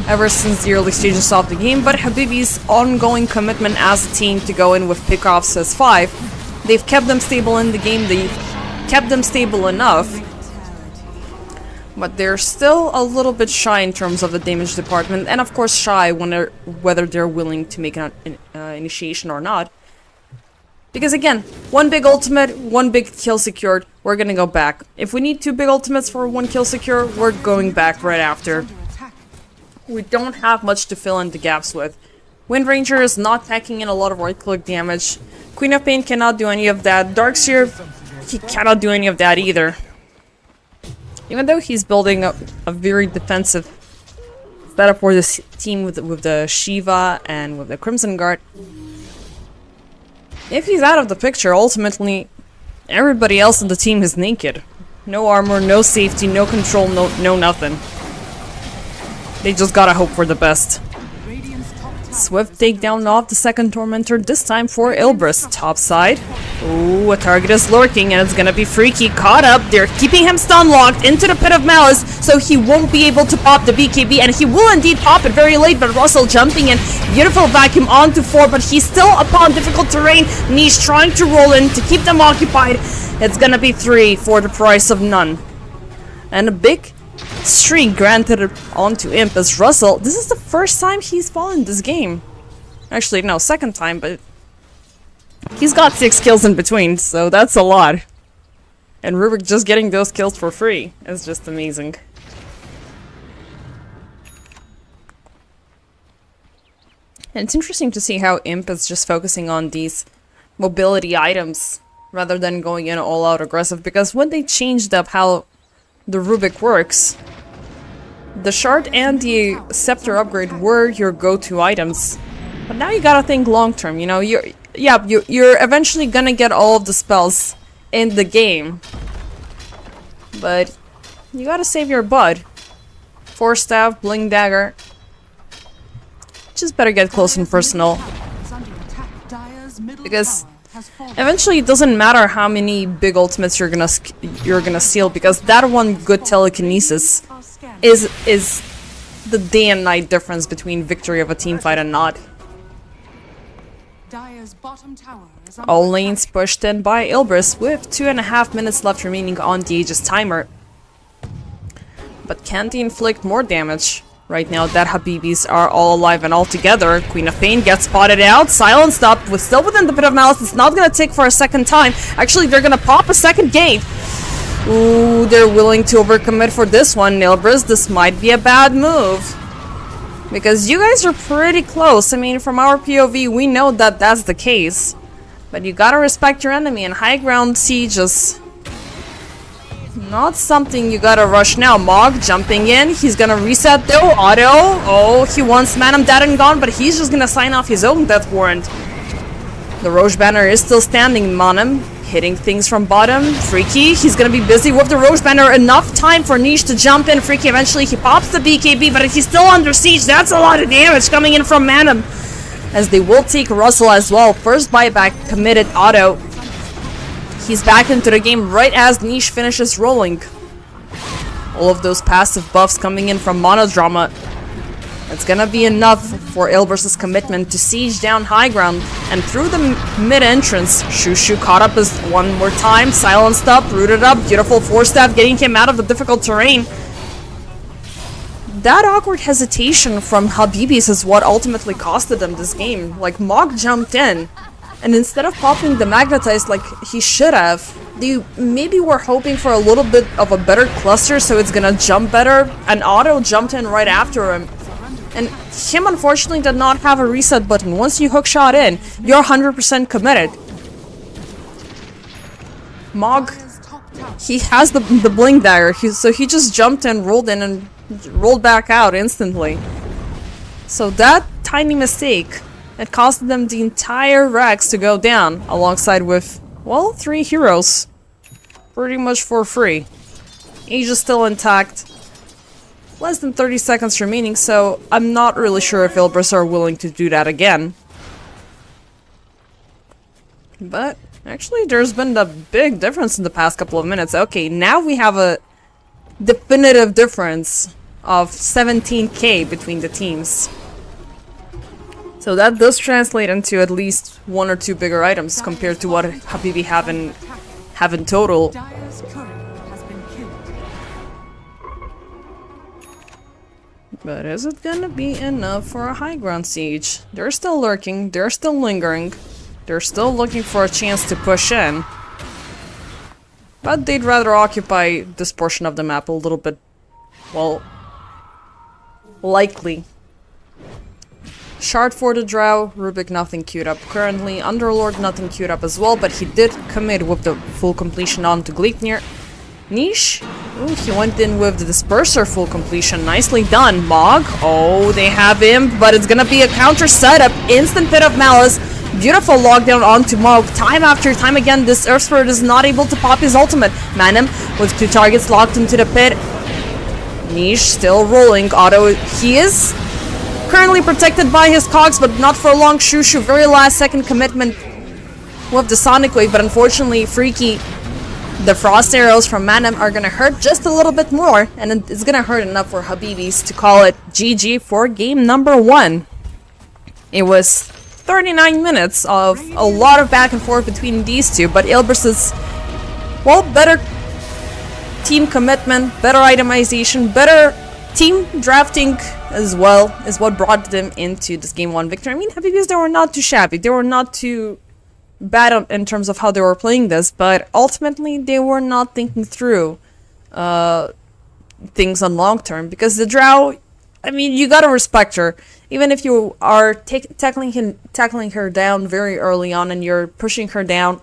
ever since the early stages of the game, but Habibi's ongoing commitment as a team to go in with pickoffs as 5, they've kept them stable in the game, they've kept them stable enough, but they're still a little bit shy in terms of the damage department, and of course shy whether they're willing to make an initiation or not. Because again, one big ultimate, one big kill secured, we're gonna go back. If we need 2 big ultimates for 1 kill secure, we're going back right after. We don't have much to fill in the gaps with. Wind Ranger is not packing in a lot of right-click damage. Queen of Pain cannot do any of that. Darkseer, he cannot do any of that either. Even though he's building a very defensive setup for this team with the Shiva and with the Crimson Guard. If he's out of the picture, ultimately, everybody else on the team is naked. No armor, no safety, no control, no nothing. They just gotta hope for the best. Swift takedown of the second Tormentor, this time for Ilbris. Top side. Ooh, a target is lurking and it's gonna be Freaky. Caught up. They're keeping him stun locked into the Pit of Malice, so he won't be able to pop the BKB, and he will indeed pop it very late, but Russell jumping in. Beautiful vacuum onto 4, but he's still upon difficult terrain. Niche trying to roll in to keep them occupied. It's gonna be 3 for the price of none. And a big streak granted onto Imp as Russell. This is the first time he's fallen this game. Actually, no, second time, but he's got 6 kills in between, so that's a lot. And Rubik just getting those kills for free is just amazing. And it's interesting to see how Imp is just focusing on these mobility items rather than going in all out aggressive, because when they changed up how the Rubik works, the Shard and the Scepter upgrade were your go-to items. But now you gotta think long-term, you know, you're eventually gonna get all of the spells in the game. But you gotta save your bud. Force Staff, Bling Dagger. Just better get close and personal. Because eventually it doesn't matter how many big ultimates you're gonna steal, because that one good telekinesis is the day and night difference between victory of a team fight and not. All lanes pushed in by Ilbris with 2.5 minutes left remaining on the Aegis timer. But can they inflict more damage? Right now that Habibis are all alive and all together. Queen of Pain gets spotted out, silenced up, still within the Pit of Malice. It's not gonna tick for a second time. Actually, they're gonna pop a second gate. Ooh, they're willing to overcommit for this one. Ilbris, this might be a bad move. Because you guys are pretty close. I mean, from our POV, we know that that's the case. But you gotta respect your enemy, and high ground siege is not something you gotta rush now. Mog jumping in. He's gonna reset though. Auto. Oh, he wants Manam dead and gone, but he's just gonna sign off his own death warrant. The Roche banner is still standing. Manam hitting things from bottom. Freaky, he's gonna be busy with the Roche banner. Enough time for Niche to jump in. Freaky eventually he pops the BKB, but he's still under siege. That's a lot of damage coming in from Manam, as they will take Russell as well. First buyback committed. Auto. He's back into the game right as Niche finishes rolling. All of those passive buffs coming in from Monodrama. It's gonna be enough for Ilbris' commitment to siege down high ground. And through the mid-entrance, Shushu caught up as one more time. Silenced up, rooted up. Beautiful Force Staff getting him out of the difficult terrain. That awkward hesitation from Habibis is what ultimately costed them this game. Like, Mog jumped in, and instead of popping the Magnetize like he should have, they maybe were hoping for a little bit of a better cluster so it's gonna jump better, and Auto jumped in right after him. And him unfortunately did not have a reset button. Once you hook shot in, you're 100% committed. Mog, he has the Bling Dagger, so he just jumped in, rolled in, and rolled back out instantly. So that tiny mistake It cost them the entire Rex to go down, alongside with, well, 3 heroes. Pretty much for free. Age is still intact. Less than 30 seconds remaining, so I'm not really sure if Ilbris are willing to do that again. But, actually, there's been a big difference in the past couple of minutes. Okay, now we have a definitive difference of 17k between the teams. So that does translate into at least 1 or 2 bigger items compared to what Habibi have in total. Dire's courier has been killed. But is it gonna be enough for a high ground siege? They're still lurking, they're still lingering, they're still looking for a chance to push in. But they'd rather occupy this portion of the map a little bit, well, likely. Shard for the Drow, Rubik nothing queued up currently, Underlord nothing queued up as well, but he did commit with the full completion onto Gleipnir. Niche, ooh, he went in with the Disperser full completion, nicely done. Mog, oh, they have him, but it's gonna be a counter setup, instant Pit of Malice, beautiful lockdown onto Mog. Time after time again, this Earth Spirit is not able to pop his ultimate. Manem with 2 targets locked into the pit. Niche still rolling, Otto, he is currently protected by his cogs, but not for long. Shushu, very last second commitment with the Sonic Wave, but unfortunately, Freaky, the Frost Arrows from Manem are gonna hurt just a little bit more, and it's gonna hurt enough for Habibis to call it GG for game number 1. It was 39 minutes of a lot of back and forth between these two, but Ilbris's, well, better team commitment, better itemization, better team drafting as well is what brought them into this game 1 victory. I mean, Habibis, they were not too shabby, they were not too bad in terms of how they were playing this, but ultimately they were not thinking through things on long term, because the Drow, I mean, you gotta respect her. Even if you are tackling her down very early on and you're pushing her down,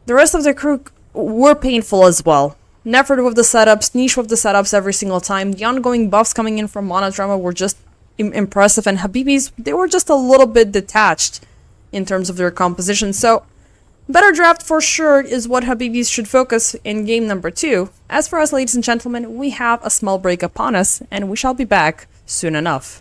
the rest of the crew were painful as well. Nefert with the setups, Niche with the setups every single time. The ongoing buffs coming in from Monodrama were just impressive, and Habibis, they were just a little bit detached in terms of their composition. So, better draft for sure is what Habibis should focus in game number 2. As for us, ladies and gentlemen, we have a small break upon us, and we shall be back soon enough.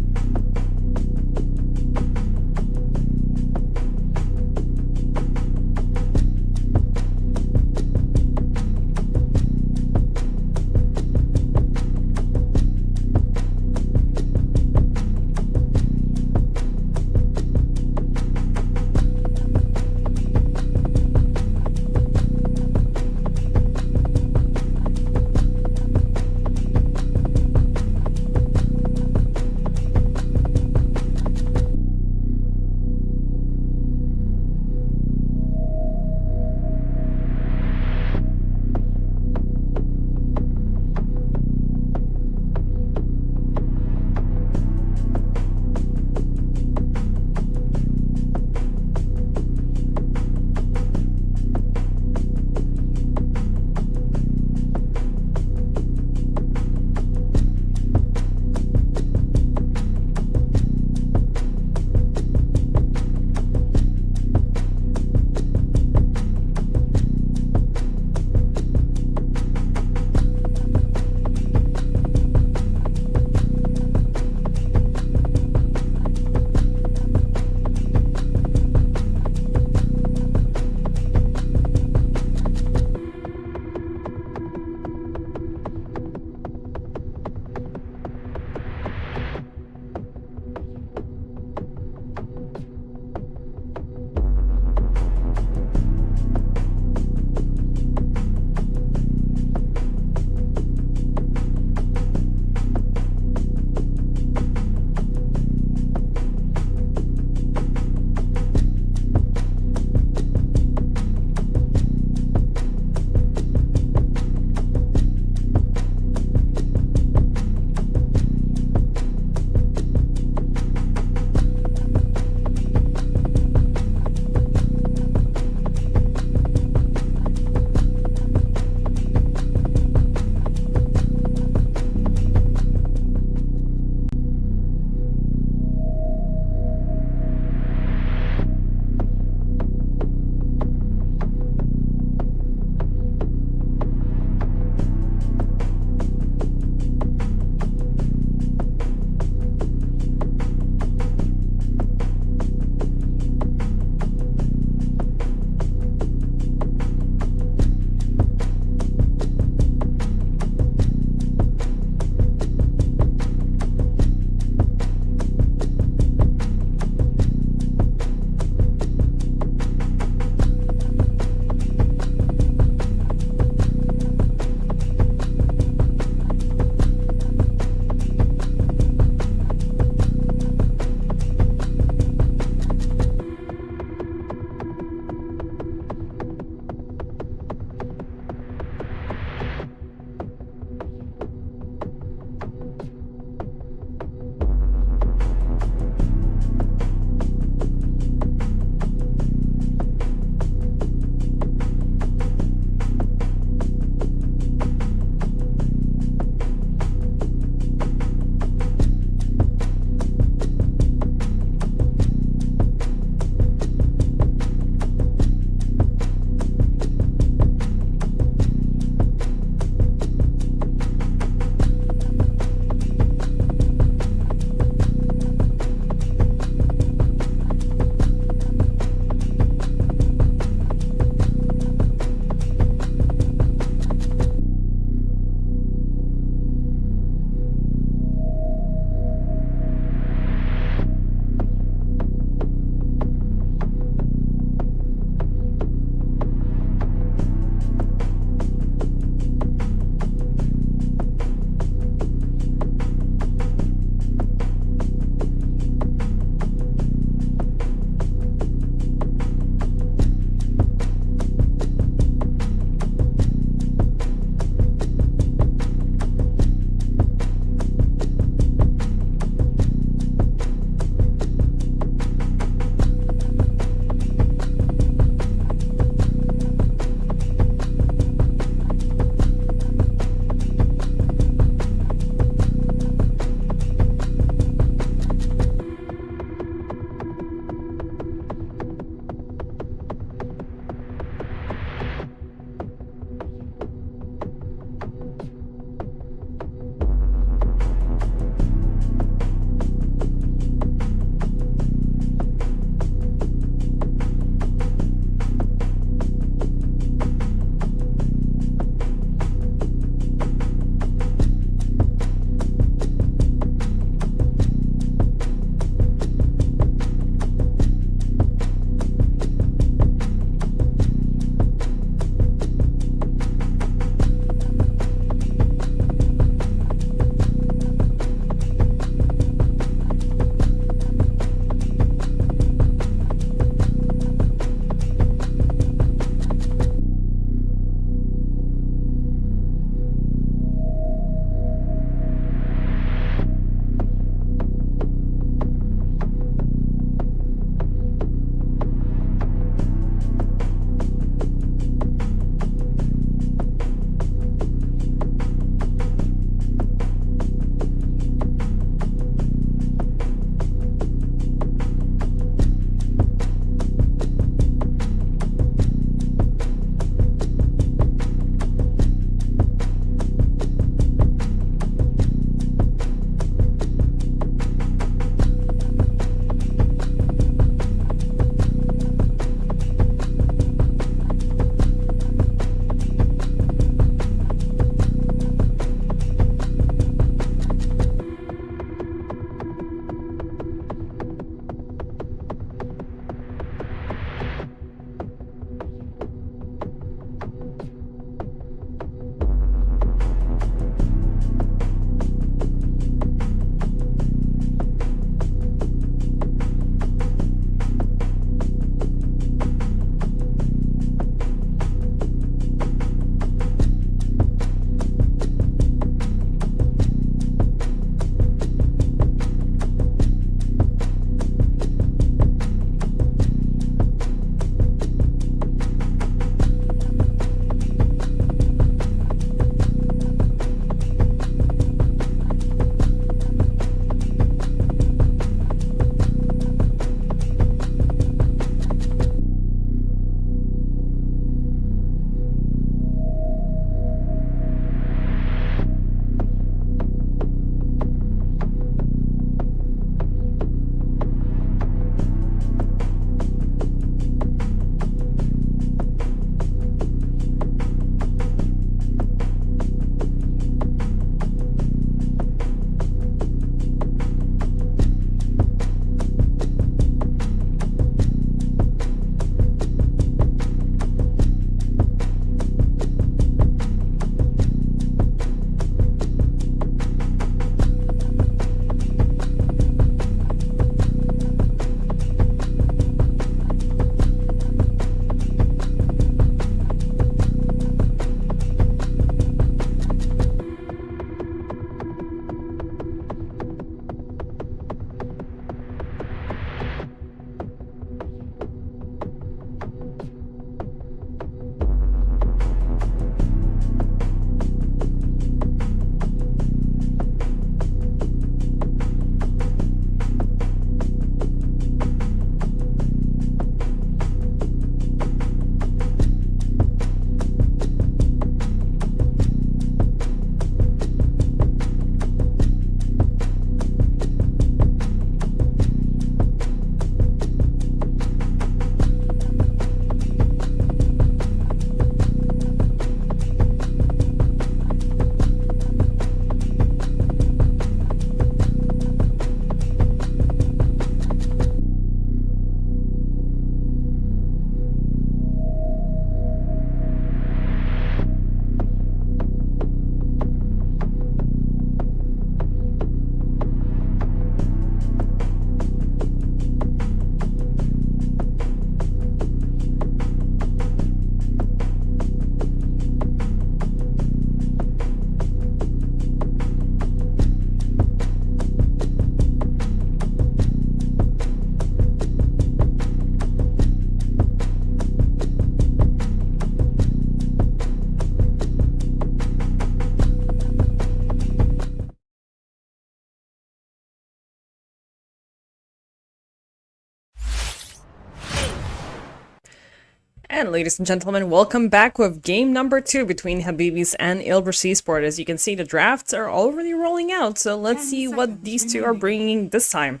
And ladies and gentlemen, welcome back with game number 2 between Habibis and Ilbris Esport. As you can see, the drafts are already rolling out, so let's see what these two are bringing this time.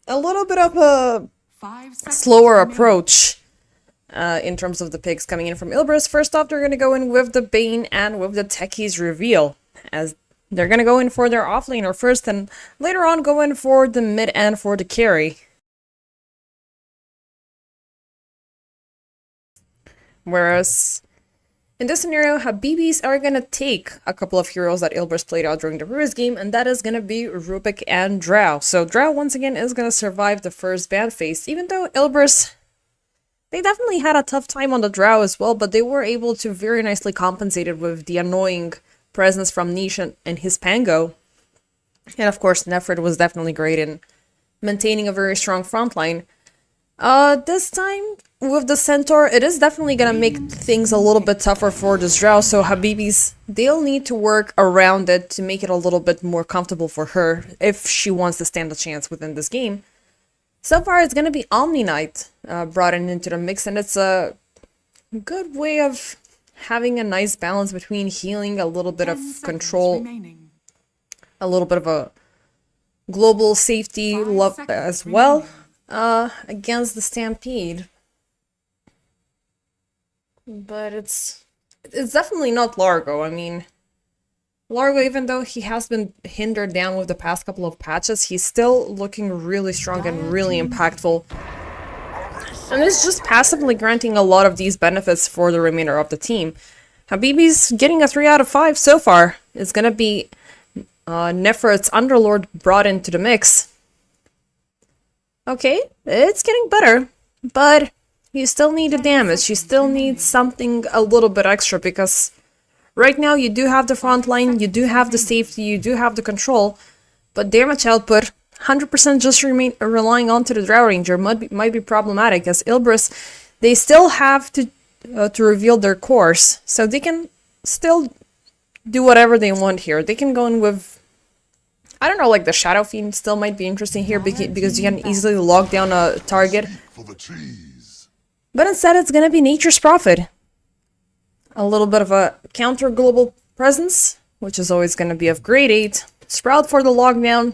A little bit of a slower approach in terms of the picks coming in from Ilbris. First off, they're going to go in with the Bane and with the Techies reveal, as they're going to go in for their offlaner first, and later on go in for the mid and for the carry. Whereas in this scenario, Habibis are going to take a couple of heroes that Ilbris played out during the previous game, and that is going to be Rubik and Drow. So Drow, once again, is going to survive the first ban phase, even though Ilbris, they definitely had a tough time on the Drow as well, but they were able to very nicely compensate it with the annoying presence from Niche and his Pango. And of course, Nefrid was definitely great in maintaining a very strong front line. This time, with the Centaur, it is definitely gonna make things a little bit tougher for this Drow, so Habibis, they'll need to work around it to make it a little bit more comfortable for her if she wants to stand a chance within this game. So far, it's gonna be Omni Knight brought into the mix, and it's a good way of having a nice balance between healing, a little bit of control, a little bit of a global safety love as well. Against the Stampede. But it's definitely not Largo. I mean, Largo, even though he has been hindered down with the past couple of patches, he's still looking really strong and really impactful. And it's just passively granting a lot of these benefits for the remainder of the team. Habibi's getting a 3 out of 5 so far. It's gonna be Nefrit's Underlord brought into the mix. Okay, it's getting better, but you still need the damage. You still need something a little bit extra, because right now you do have the front line, you do have the safety, you do have the control, but damage output, 100% just relying onto the Drow Ranger might be problematic, as Ilbris, they still have to reveal their course, so they can still do whatever they want here. They can go in with, I don't know, like the Shadow Fiend still might be interesting here because you can easily lock down a target. But instead it's gonna be Nature's Prophet. A little bit of a counter global presence, which is always gonna be of grade 8. Sprout for the lockdown.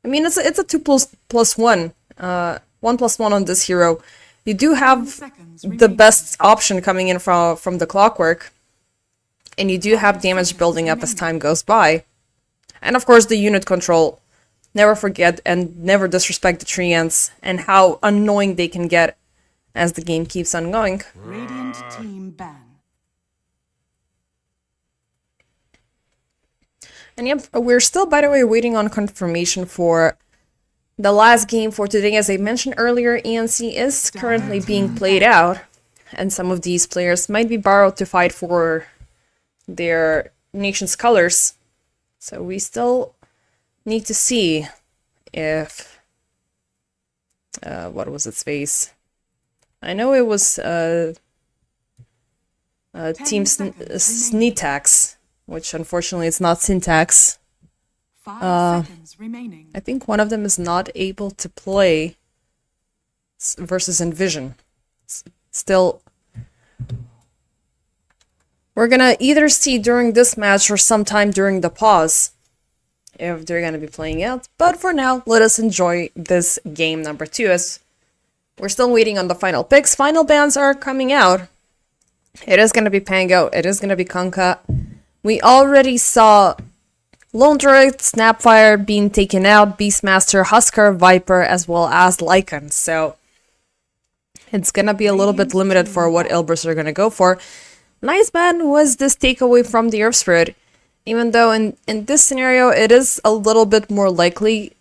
I mean, it's a 2+1. 1+1 on this hero. You do have the best option coming in from the Clockwork. And you do have damage building up as time goes by. And of course, the unit control. Never forget and never disrespect the treants and how annoying they can get as the game keeps on going. Radiant team ban. And yep, we're still, by the way, waiting on confirmation for the last game for today. As I mentioned earlier, ENC is currently being played out, and some of these players might be borrowed to fight for their nation's colors. So we still need to see if, what was its face? I know it was Team Snetax, which unfortunately it's not Syntax. 5 seconds remaining. I think one of them is not able to play versus Envision. Still, we're gonna either see during this match or sometime during the pause if they're gonna be playing out. But for now, let us enjoy this game number 2, as we're still waiting on the final picks. Final bans are coming out. It is gonna be Pango, it is gonna be Kunkka. We already saw Lone Droid, Snapfire being taken out, Beastmaster, Husker, Viper, as well as Lycan. So it's gonna be a little bit limited for what Ilbris are gonna go for. Nice ban was this takeaway from the Earth Spirit, even though in this scenario it is a little bit more likely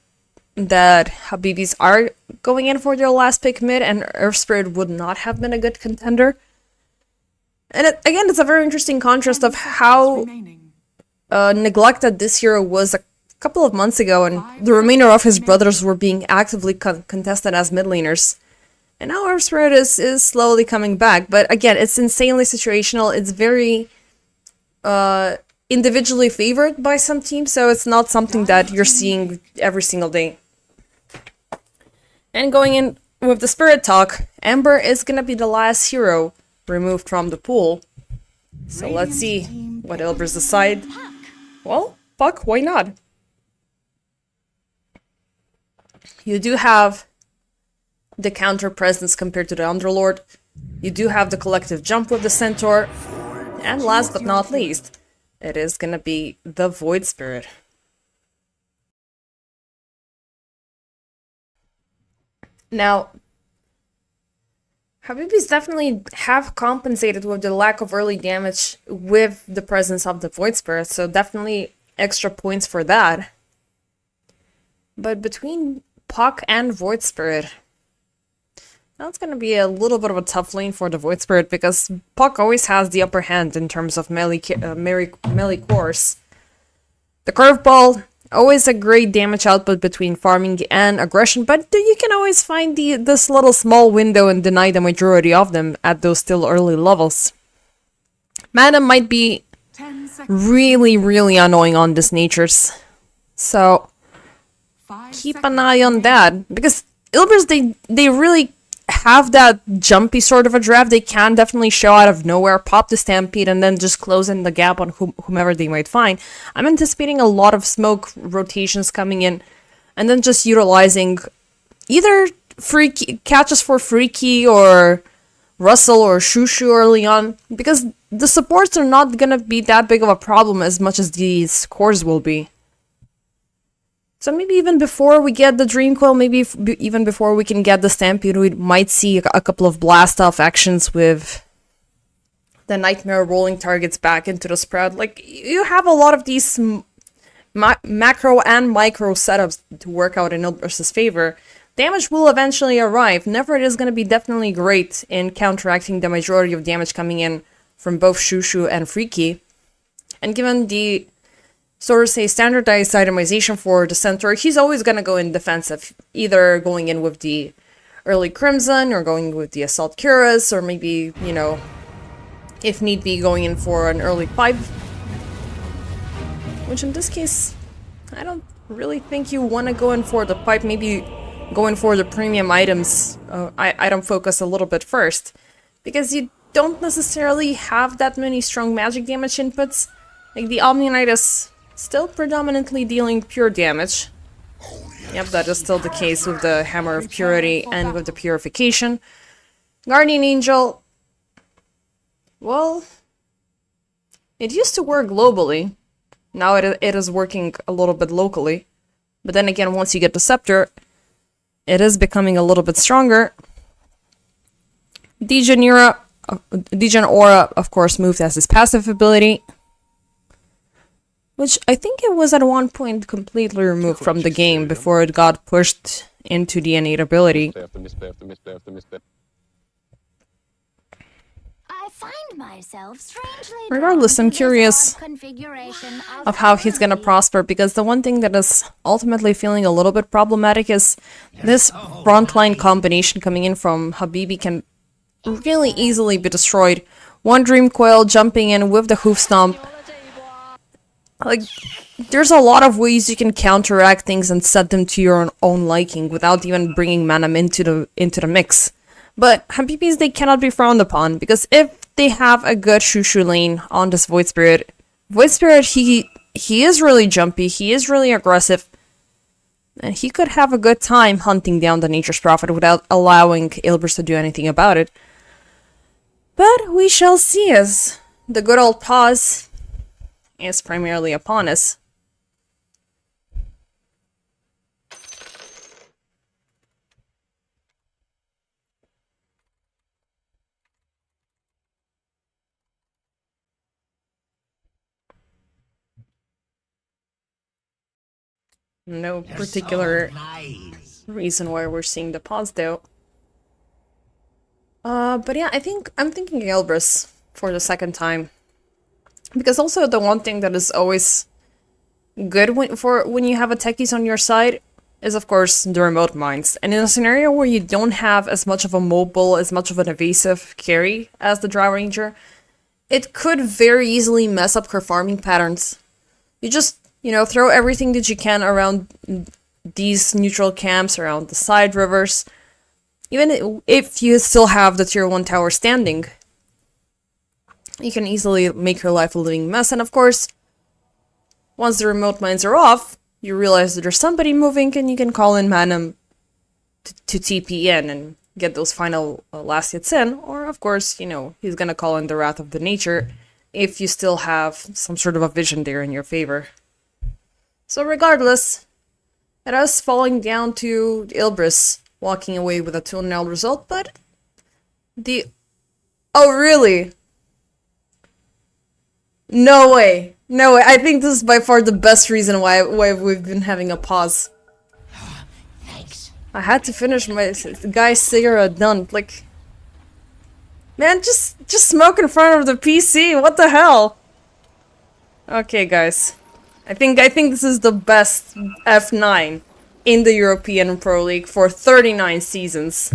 that Habibis are going in for their last pick mid, and Earth Spirit would not have been a good contender. And again, it's a very interesting contrast of how neglected this hero was a couple of months ago, and the remainder of his brothers were being actively contested as mid laners. And now Earth Spirit is slowly coming back, but again, it's insanely situational. It's very individually favored by some teams, so it's not something that you're seeing every single day. And going in with the Spirit Talk, Ember is gonna be the last hero removed from the pool. So let's see what Ilbers decide. Well, Puck, why not? You do have the counter presence compared to the Underlord. You do have the collective jump with the Centaur. And last but not least, it is gonna be the Void Spirit. Now, Habibis definitely have compensated with the lack of early damage with the presence of the Void Spirit, so definitely extra points for that. But between Puck and Void Spirit, that's gonna be a little bit of a tough lane for the Void Spirit, because Puck always has the upper hand in terms of melee course. The Curveball, always a great damage output between farming and aggression, but you can always find this little small window and deny the majority of them at those still early levels. Mana might be really, really annoying on this natures, so keep an eye on that, because Ilbers, they really have that jumpy sort of a draft. They can definitely show out of nowhere, pop the Stampede, and then just close in the gap on whomever they might find. I'm anticipating a lot of smoke rotations coming in, and then just utilizing either free key, catches for Freaky or Russell or Shushu early on, because the supports are not gonna be that big of a problem as much as these cores will be. So maybe even before we get the Dream Coil, maybe even before we can get the Stampede, we might see a couple of blast-off actions with the Nightmare rolling targets back into the spread. Like, you have a lot of these macro and micro setups to work out in Ilbers' favor. Damage will eventually arrive. Never it is going to be definitely great in counteracting the majority of damage coming in from both Shushu and Freaky. And given the sort of say standardized itemization for the Centaur, he's always going to go in defensive, either going in with the early Crimson or going with the Assault Cuirass, or maybe, you know, if need be, going in for an early pipe. Which in this case, I don't really think you want to go in for the pipe, maybe go in for the premium items, item focus a little bit first, because you don't necessarily have that many strong magic damage inputs. Like the Omni Knight is still predominantly dealing pure damage. Yep, that is still the case with the Hammer of Purity and with the Purification. Guardian Angel, well, it used to work globally. Now it is working a little bit locally. But then again, once you get the Scepter, it is becoming a little bit stronger. Degen Aura, of course, moved as his passive ability, which I think it was at one point completely removed from the game before it got pushed into the innate ability. I find myself strangely Regardless, I'm drawn to this curious odd configuration of how he's gonna prosper, because the one thing that is ultimately feeling a little bit problematic is this frontline combination coming in from Habibi can really easily be destroyed. One Dream Coil jumping in with the Hoof Stomp. Like, there's a lot of ways you can counteract things and set them to your own liking without even bringing Manam into the mix. But Habibis, they cannot be frowned upon, because if they have a good Shushu lane on this Void Spirit, he is really jumpy, he is really aggressive, and he could have a good time hunting down the Nature's Prophet without allowing Ilbers to do anything about it. But we shall see, as the good old pause is primarily upon us. No particular reason why we're seeing the pause though. But yeah, I'm thinking Elbrus for the second time. Because also the one thing that is always good when you have a techies on your side is of course the remote mines. And in a scenario where you don't have as much of a mobile, as much of an evasive carry as the Drow Ranger, it could very easily mess up her farming patterns. You just, you know, throw everything that you can around these neutral camps, around the side rivers, Even if you still have the tier 1 tower standing, you can easily make your life a living mess. And of course, once the remote mines are off, you realize that there's somebody moving and you can call in Manam to TP in and get those final last hits in. Or of course, you know, he's gonna call in the Wrath of the Nature if you still have some sort of a vision there in your favor. So regardless, it is falling down to Ilbris walking away with a 2-0 result, but the... Oh, really? No way. No way. I think this is by far the best reason why we've been having a pause. Thanks. I had to finish my guy's cigarette done. Like, man, just smoke in front of the PC. What the hell? Okay, guys. I think this is the best F9 in the European Pro League for 39 seasons.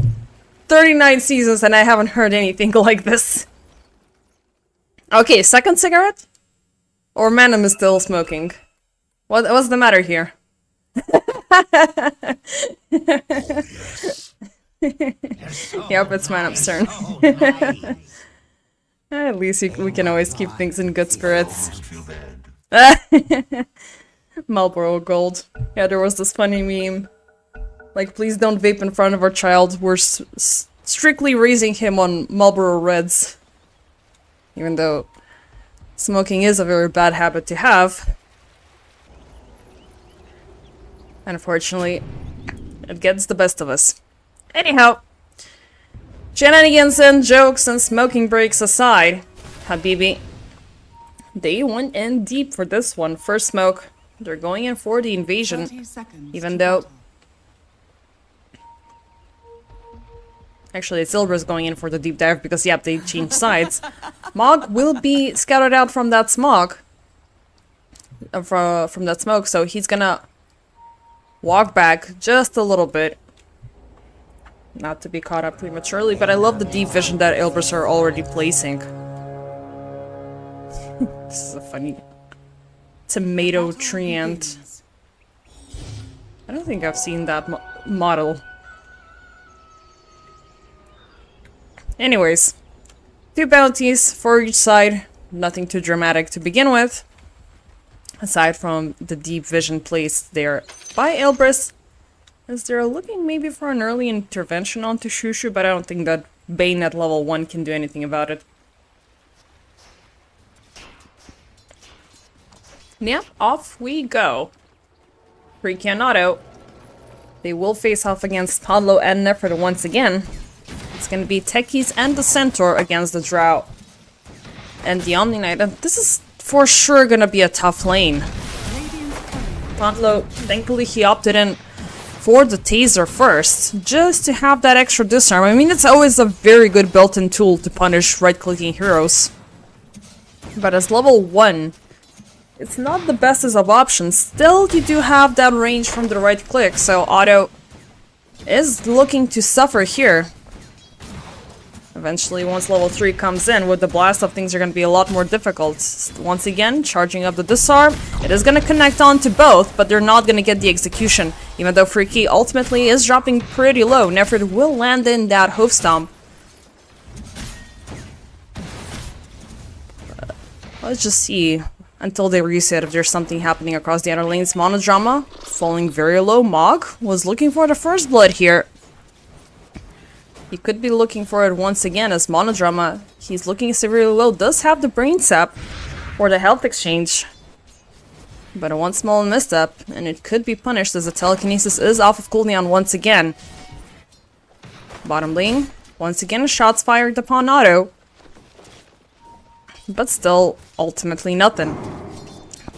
39 seasons and I haven't heard anything like this. Okay, second cigarette? Or Manam is still smoking? What's the matter here? Yep, it's Manam's turn. At least we can always keep things in good spirits. Marlboro Gold. Yeah, there was this funny meme. Like, please don't vape in front of our child. We're strictly raising him on Marlboro Reds. Even though smoking is a very bad habit to have. Unfortunately, it gets the best of us. Anyhow, shenanigans and jokes and smoking breaks aside, Habibi, they went in deep for this one. First smoke, they're going in for the invasion, 30 seconds even to though... battle. Actually, Silver's going in for the deep dive because, yep, they changed sides. Mog will be scouted out from that smog. From that smoke, so he's gonna walk back just a little bit. Not to be caught up prematurely, but I love the deep vision that Ilbers are already placing. This is a funny tomato treant. I don't think I've seen that model. Anyways, 2 bounties for each side. Nothing too dramatic to begin with. Aside from the deep vision placed there by Ilbris. As they're looking maybe for an early intervention onto Shushu, but I don't think that Bane at level 1 can do anything about it. Yep, off we go. Freaky and Auto. They will face off against Pablo and Nefert once again. It's gonna be Techies and the Centaur against the Drow. And the Omni Knight. And this is for sure gonna be a tough lane. Pablo, thankfully he opted in for the taser first, just to have that extra disarm. I mean, it's always a very good built-in tool to punish right-clicking heroes. But as level 1, it's not the best of options. Still, you do have that range from the right-click, so Auto is looking to suffer here. Eventually, once level 3 comes in, with the blast off, things are going to be a lot more difficult. Once again, charging up the disarm. It is going to connect on to both, but they're not going to get the execution. Even though Freaky ultimately is dropping pretty low, Nefert will land in that hoof stomp. Let's just see until they reset if there's something happening across the other lanes. Monodrama falling very low. Mog was looking for the first blood here. He could be looking for it once again as Monodrama, he's looking severely low, does have the brain sap for the health exchange. But one small misstep, and it could be punished as the telekinesis is off of cooldown once again. Bottom lane, once again shots fired upon Auto. But still, ultimately nothing.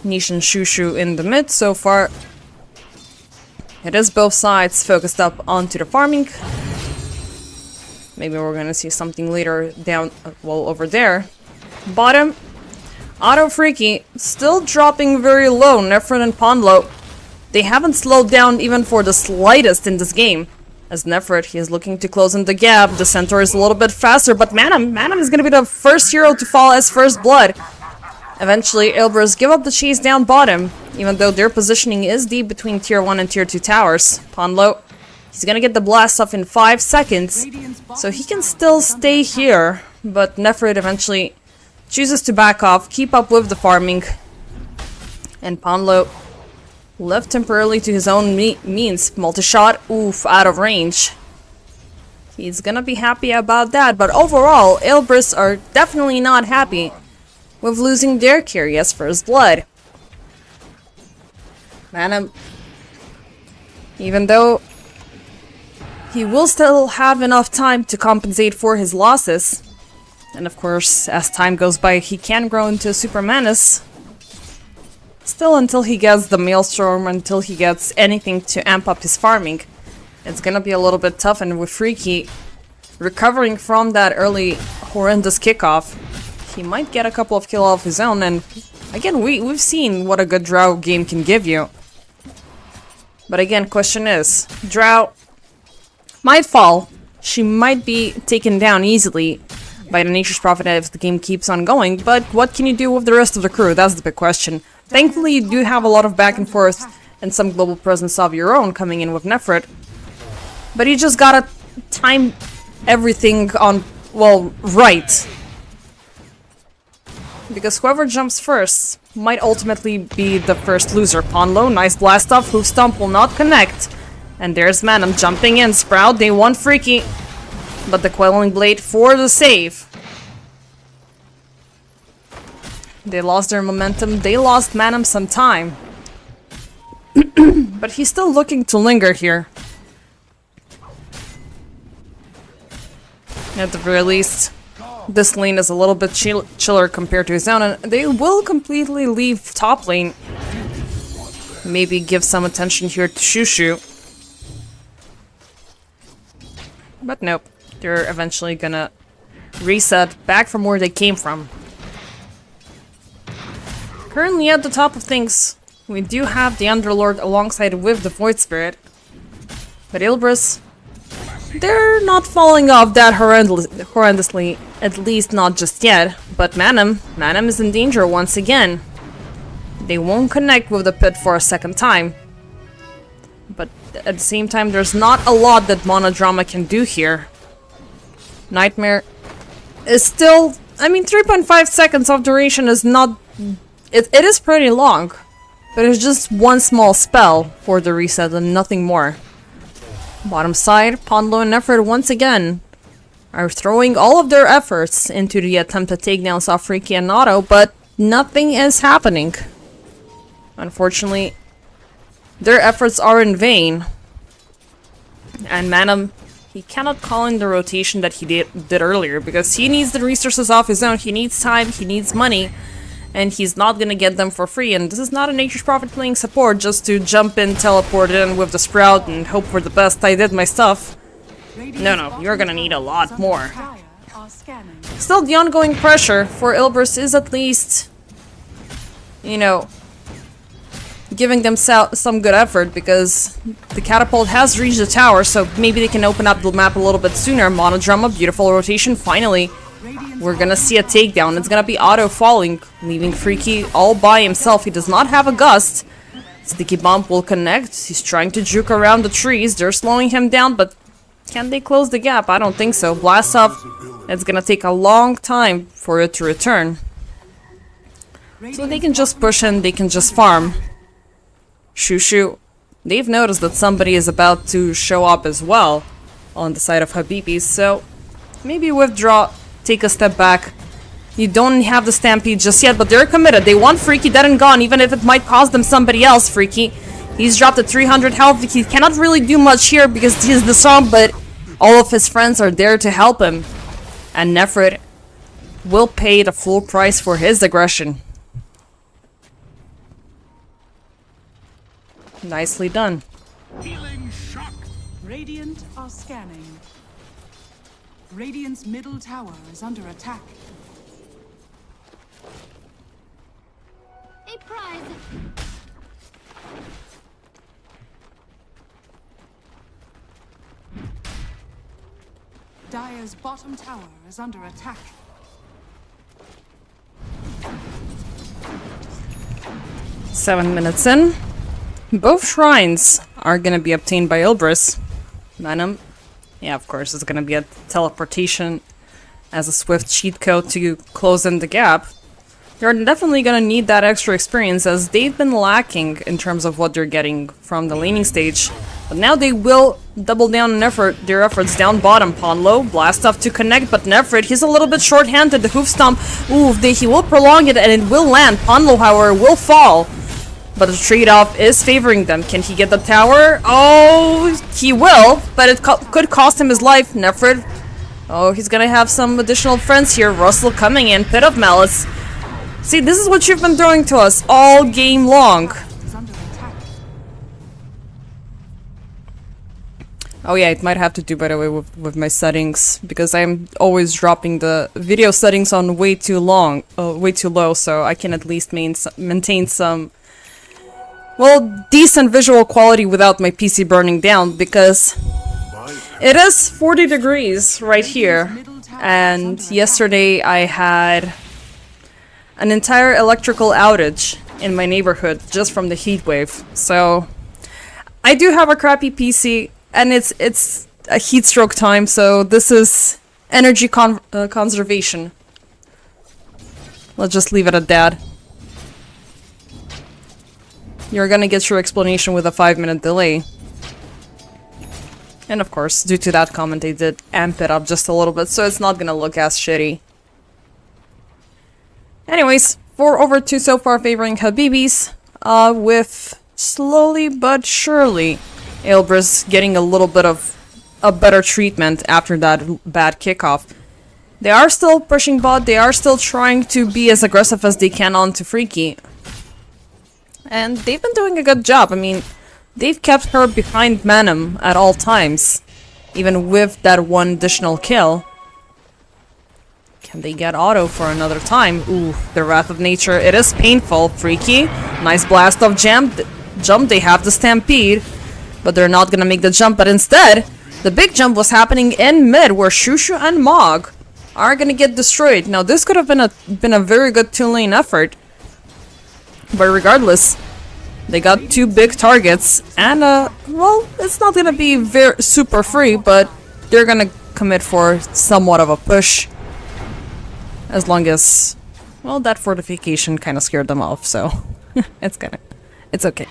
Niche and Shushu in the mid so far. It is both sides focused up onto the farming. Maybe we're gonna see something later down, well, over there. Bottom, Auto Freaky still dropping very low. Nefert and Pondlo, they haven't slowed down even for the slightest in this game. As Nefert, he is looking to close in the gap. The Centaur is a little bit faster, but Manam is gonna be the first hero to fall as first blood. Eventually, Ilbers give up the chase down bottom, even though their positioning is deep between tier 1 and tier 2 towers. Pondlo He's gonna get the blast off in 5 seconds, Radiant's bottom so he can tower still is under stay attack. here, but Nefrit eventually chooses to back off, keep up with the farming, and Ponlo left temporarily to his own means. Multi-shot, oof, out of range. He's gonna be happy about that, but overall, Ilbris are definitely not happy with losing their carry as First Blood. Manam, even though he will still have enough time to compensate for his losses, and of course, as time goes by, he can grow into a super menace. Still, until he gets the Maelstrom, until he gets anything to amp up his farming, it's gonna be a little bit tough, and with Freaky recovering from that early horrendous kickoff, he might get a couple of kills of his own, and again, we've seen what a good Drow game can give you. But again, question is, Drow might fall. She might be taken down easily by the Nature's Prophet if the game keeps on going, but what can you do with the rest of the crew? That's the big question. Thankfully, you do have a lot of back and forth and some global presence of your own coming in with Nefrit, but you just gotta time everything on, well, right. Because whoever jumps first might ultimately be the first loser. Ponlo, nice blast off, Hoof Stomp will not connect. And there's Manam jumping in. Sprout, they want Freaky. But the Quelling Blade for the save. They lost their momentum. They lost Manam some time. But he's still looking to linger here. At the very least, this lane is a little bit chiller compared to his own, and they will completely leave top lane. Maybe give some attention here to Shushu. But nope, they're eventually gonna reset back from where they came from. Currently at the top of things, we do have the Underlord alongside with the Void Spirit. But Ilbris, they're not falling off that horrendously, at least not just yet. But Manam is in danger once again. They won't connect with the pit for a second time. But at the same time, there's not a lot that Monodrama can do here. Nightmare is still, I mean, 3.5 seconds of duration is not, it is pretty long. But it's just one small spell for the reset and nothing more. Bottom side, Ponlo and Nefrit once again are throwing all of their efforts into the attempted takedowns of Freaky and Otto, but nothing is happening. Unfortunately, their efforts are in vain. And Manam, he cannot call in the rotation that he did earlier because he needs the resources of his own, he needs time, he needs money, and he's not gonna get them for free. And this is not a Nature's Prophet playing support just to jump in, teleport in with the Sprout and hope for the best. I did my stuff. No, you're gonna need a lot more. Still, the ongoing pressure for Ilbris is at least, you know, giving them some good effort because the catapult has reached the tower, so maybe they can open up the map a little bit sooner. Monodrama, beautiful rotation, finally. We're gonna see a takedown. It's gonna be Otto falling, leaving Freaky all by himself. He does not have a gust. Sticky Bump will connect. He's trying to juke around the trees. They're slowing him down, but can they close the gap? I don't think so. Blast off. It's gonna take a long time for it to return. So they can just push in, they can just farm. Shushu, they've noticed that somebody is about to show up as well on the side of Habibi, so maybe withdraw, take a step back. You don't have the Stampede just yet, but they're committed. They want Freaky dead and gone, even if it might cost them somebody else. Freaky, he's dropped at 300 health. He cannot really do much here because he's the song, but all of his friends are there to help him. And Nefrit will pay the full price for his aggression. Nicely done. Radiant are scanning. Radiant's middle tower is under attack. A prize. Dire's bottom tower is under attack. "7 minutes in. Both shrines are gonna be obtained by Ilbris. Venom. Yeah, of course, it's gonna be a teleportation as a swift cheat code to close in the gap. They're definitely gonna need that extra experience as they've been lacking in terms of what they're getting from the laning stage. But now they will double down on their efforts down bottom. Ponlo, blast off to connect, but Nefrit, he's a little bit short-handed. The hoof stomp, ooh, he will prolong it and it will land. Ponlo, however, will fall. But the trade-off is favoring them. Can he get the tower? Oh, he will, but it could cost him his life. Nefrit, oh, he's gonna have some additional friends here. Russell coming in, Pit of Malice. See, this is what you've been doing to us all game long. Is under attack. Oh yeah, it might have to do, by the way, with my settings, because I'm always dropping the video settings on way too low, so I can at least maintain some, well, decent visual quality without my PC burning down, because it is 40 degrees right here, and yesterday I had an entire electrical outage in my neighborhood just from the heat wave. So I do have a crappy PC, and it's a heat stroke time, so this is energy conservation. Let's just leave it at that. You're gonna get your explanation with a 5-minute delay. And of course, due to that comment, they did amp it up just a little bit, so it's not gonna look as shitty. Anyways, 4/2 so far favoring Habibis, with slowly but surely Aelbris getting a little bit of a better treatment after that bad kickoff. They are still pushing bot, they are still trying to be as aggressive as they can onto Freaky. And they've been doing a good job. I mean, they've kept her behind Manum at all times, even with that one additional kill. Can they get auto for another time? Ooh, the Wrath of Nature. It is painful. Freaky. Nice blast of jump. They have the Stampede, but they're not gonna make the jump. But instead, the big jump was happening in mid, where Shushu and Mog are gonna get destroyed. Now, this could have been a very good 2-lane effort, but regardless, they got 2 big targets, and well, it's not gonna be very super free, but they're gonna commit for somewhat of a push. As long as, well, that fortification kind of scared them off, so it's okay.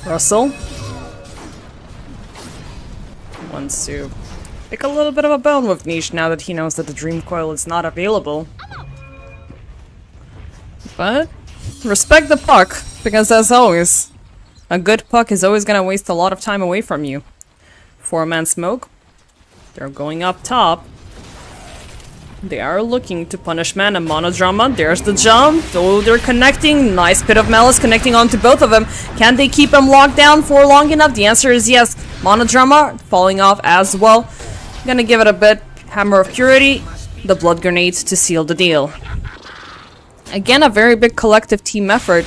Russell wants to pick a little bit of a bone with Niche now that he knows that the Dream Coil is not available. But respect the puck, because as always, a good puck is always gonna waste a lot of time away from you. 4-man smoke. They're going up top. They are looking to punish man and Monodrama. There's the jump. Oh, they're connecting. Nice Pit of Malice connecting onto both of them. Can they keep them locked down for long enough? The answer is yes. Monodrama falling off as well. Gonna give it a bit. Hammer of Purity. The Blood Grenades to seal the deal. Again, a very big collective team effort.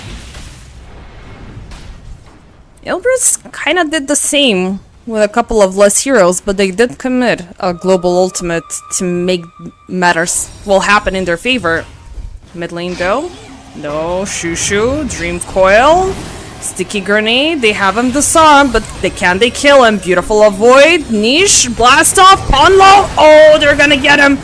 Aelbris kind of did the same with a couple of less heroes, but they did commit a global ultimate to make matters, well, happen in their favor. Mid lane though. No, Shushu, Dream Coil, Sticky Grenade, they have him disarmed, but they kill him? Beautiful avoid, Niche, blast off, Ponlo, oh, they're gonna get him!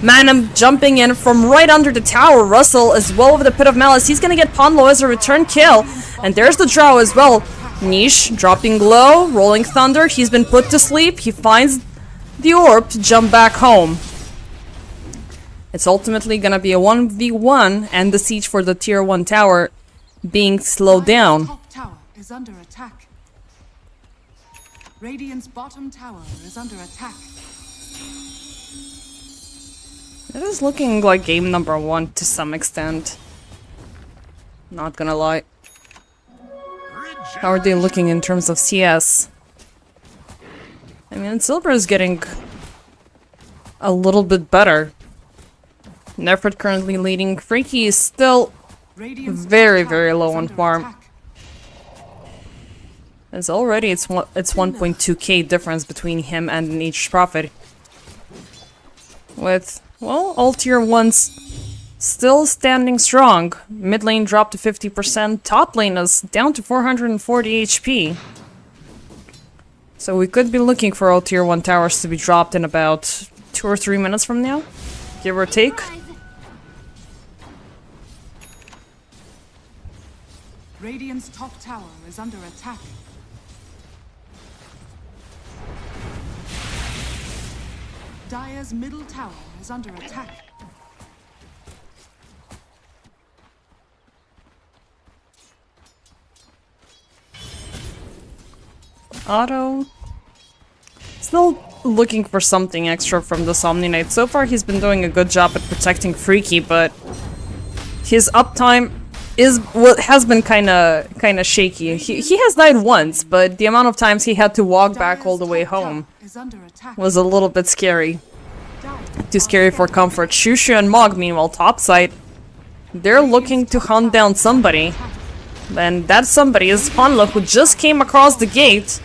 Manum jumping in from right under the tower, Russell as well with the Pit of Malice, he's gonna get Ponlo as a return kill, and there's the draw as well. Niche dropping low, Rolling Thunder, he's been put to sleep, he finds the orb to jump back home. It's ultimately gonna be a 1v1 and the siege for the tier 1 tower being slowed down. Top tower is under attack. Radiant's bottom tower is under attack. It is looking like game number 1 to some extent. Not gonna lie. How are they looking in terms of CS? I mean, Silver is getting a little bit better. Nefrit currently leading. Freaky is still very, very low on farm. It's already, it's 1.2k difference between him and an H Prophet. With, well, all tier 1s still standing strong. Mid lane dropped to 50%. Top lane is down to 440 HP. So we could be looking for all tier 1 towers to be dropped in about 2 or 3 minutes from now, give or take. Radiant's top tower is under attack. Dire's middle tower is under attack. Auto. Still looking for something extra from the Omni Knight. So far he's been doing a good job at protecting Freaky, but his uptime is what has been kinda shaky. He has died once, but the amount of times he had to walk back all the way home was a little bit scary. Too scary for comfort. Shushu and Mog, meanwhile, topside, they're looking to hunt down somebody. And that somebody is Panlo, who just came across the gate.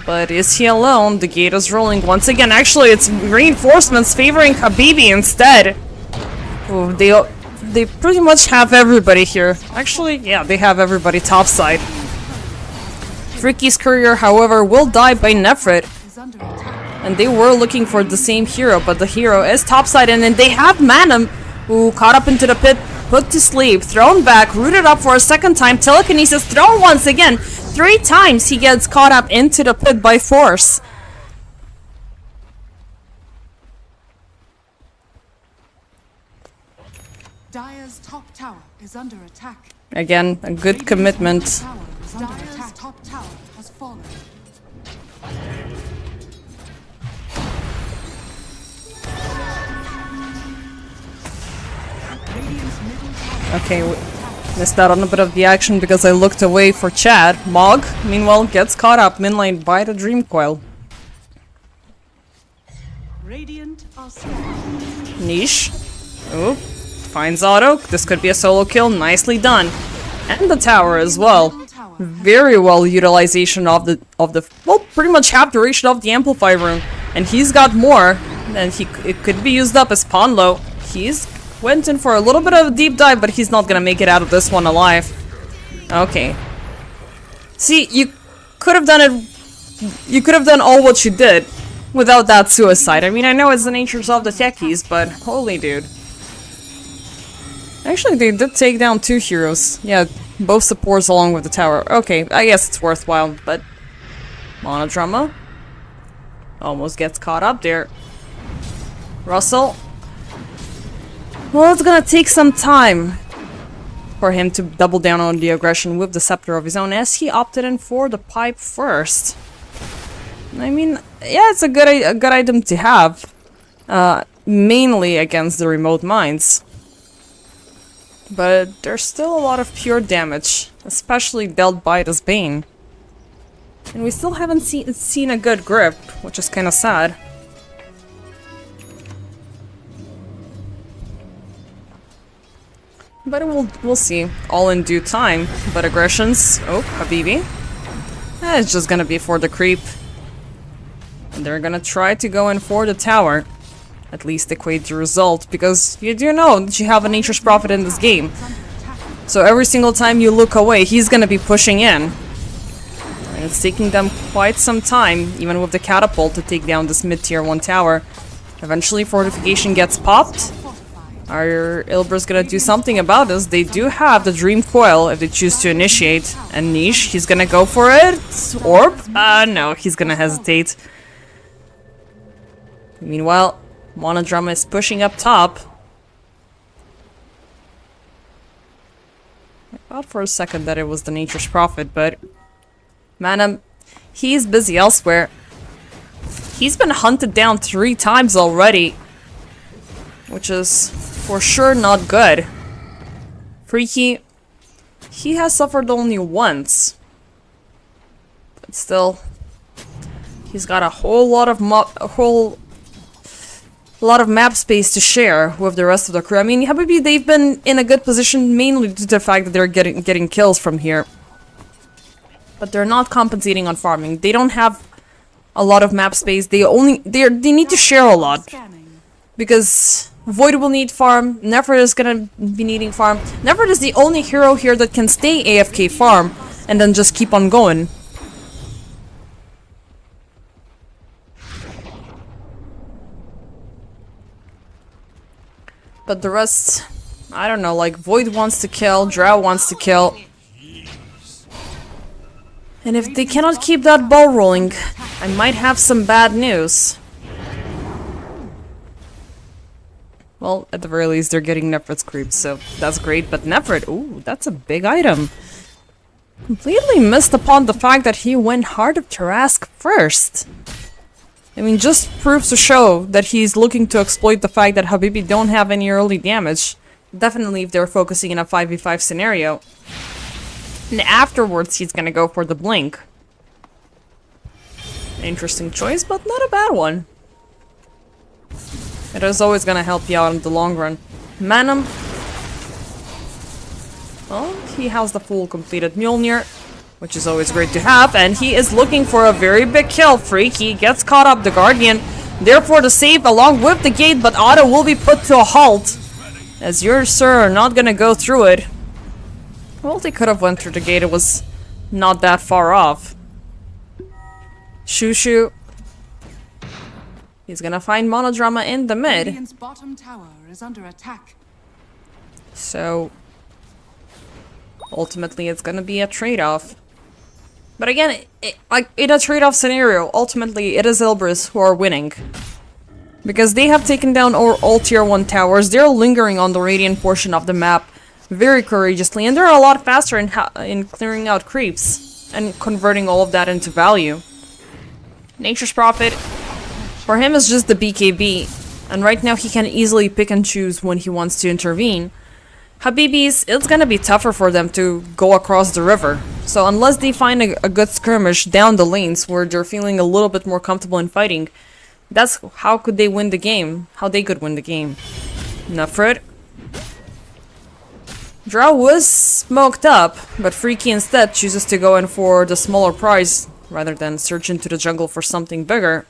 But is he alone? The gate is rolling once again. Actually, it's reinforcements favoring Habibi instead. Ooh, they pretty much have everybody here. Actually, yeah, they have everybody topside. Freaky's courier, however, will die by Nefrit. And they were looking for the same hero, but the hero is topside, and then they have Manam, who caught up into the pit, put to sleep, thrown back, rooted up for a second time, telekinesis thrown once again. 3 times he gets caught up into the pit by force. Dire's top tower is under attack. Again, a good commitment. Dire's top tower has fallen. Okay, missed out on a bit of the action because I looked away for Chad. Mog, meanwhile, gets caught up mid lane by the Dream Coil. Radiant are slain. Niche. Ooh, finds auto. This could be a solo kill. Nicely done. And the tower as well. Very well utilization of the well, pretty much half duration of the Amplify rune. And he's got more. And it could be used up as Ponlo. He's went in for a little bit of a deep dive, but he's not gonna make it out of this one alive. Okay. See, you could have done it. You could have done all what you did without that suicide. I mean, I know it's the nature of the techies, but holy dude. Actually, they did take down 2 heroes. Yeah, both supports along with the tower. Okay, I guess it's worthwhile, but Monodrama almost gets caught up there. Russell. Well, it's gonna take some time for him to double down on the aggression with the scepter of his own, as he opted in for the pipe first. I mean, yeah, it's a good item to have, mainly against the remote mines. But there's still a lot of pure damage, especially dealt by this Bane. And we still haven't seen a good grip, which is kind of sad. But we'll see. All in due time. But aggressions... Oh, Habibi. It's just gonna be for the creep. And they're gonna try to go in for the tower. At least equate the result. Because you do know that you have a Nature's Prophet in this game. So every single time you look away, he's gonna be pushing in. And it's taking them quite some time, even with the catapult, to take down this mid-tier 1 tower. Eventually, fortification gets popped. Are Ilbers gonna do something about this? They do have the Dream Coil if they choose to initiate. And Niche, he's gonna go for it. Orb? No, he's gonna hesitate. Meanwhile, Monodrama is pushing up top. I thought for a second that it was the Nature's Prophet, but... Man, he's busy elsewhere. He's been hunted down 3 times already. Which is for sure not good. Freaky, he has suffered only once. But still, he's got a whole lot of map space to share with the rest of the crew. I mean, Habibi, they've been in a good position mainly due to the fact that they're getting kills from here. But they're not compensating on farming. They don't have a lot of map space. They need to share a lot. Because Void will need farm. Nefert is gonna be needing farm. Nefert is the only hero here that can stay AFK farm and then just keep on going. But the rest, I don't know, like Void wants to kill, Drow wants to kill. And if they cannot keep that ball rolling, I might have some bad news. Well, at the very least, they're getting Nefert's creeps, so that's great. But Nefert, ooh, that's a big item. Completely missed upon the fact that he went Heart of Tarask first. I mean, just proves to show that he's looking to exploit the fact that Habibi don't have any early damage. Definitely if they're focusing in a 5v5 scenario. And afterwards, he's gonna go for the blink. Interesting choice, but not a bad one. It is always gonna help you out in the long run. Manum. Well, he has the full completed Mjolnir, which is always great to have, and he is looking for a very big kill. Freaky gets caught up, the Guardian. Therefore, the save along with the gate, but Otto will be put to a halt. As your sir are not gonna go through it. Well, they could have went through the gate, it was not that far off. Shushu. He's gonna find Monodrama in the mid. Radiant's bottom tower is under attack. So, ultimately it's gonna be a trade-off. But again, like in a trade-off scenario, ultimately it is Ilbris who are winning. Because they have taken down all tier 1 towers, they're lingering on the Radiant portion of the map very courageously, and they're a lot faster in clearing out creeps and converting all of that into value. Nature's Prophet, for him is just the BKB, and right now he can easily pick and choose when he wants to intervene. Habibis, it's gonna be tougher for them to go across the river. So unless they find a good skirmish down the lanes where they're feeling a little bit more comfortable in fighting, that's how could they win the game. How they could win the game. Nefrit. Drow was smoked up, but Freaky instead chooses to go in for the smaller prize rather than search into the jungle for something bigger.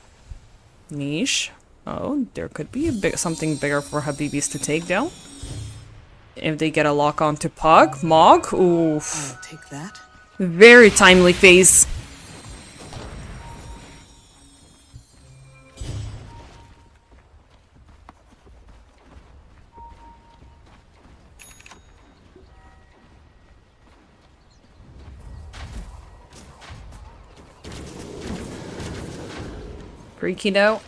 Niche. Oh, there could be something bigger for Habibis to take down. If they get a lock on to Pug. Mog. Oof. I'll take that. Very timely phase. Freaky though.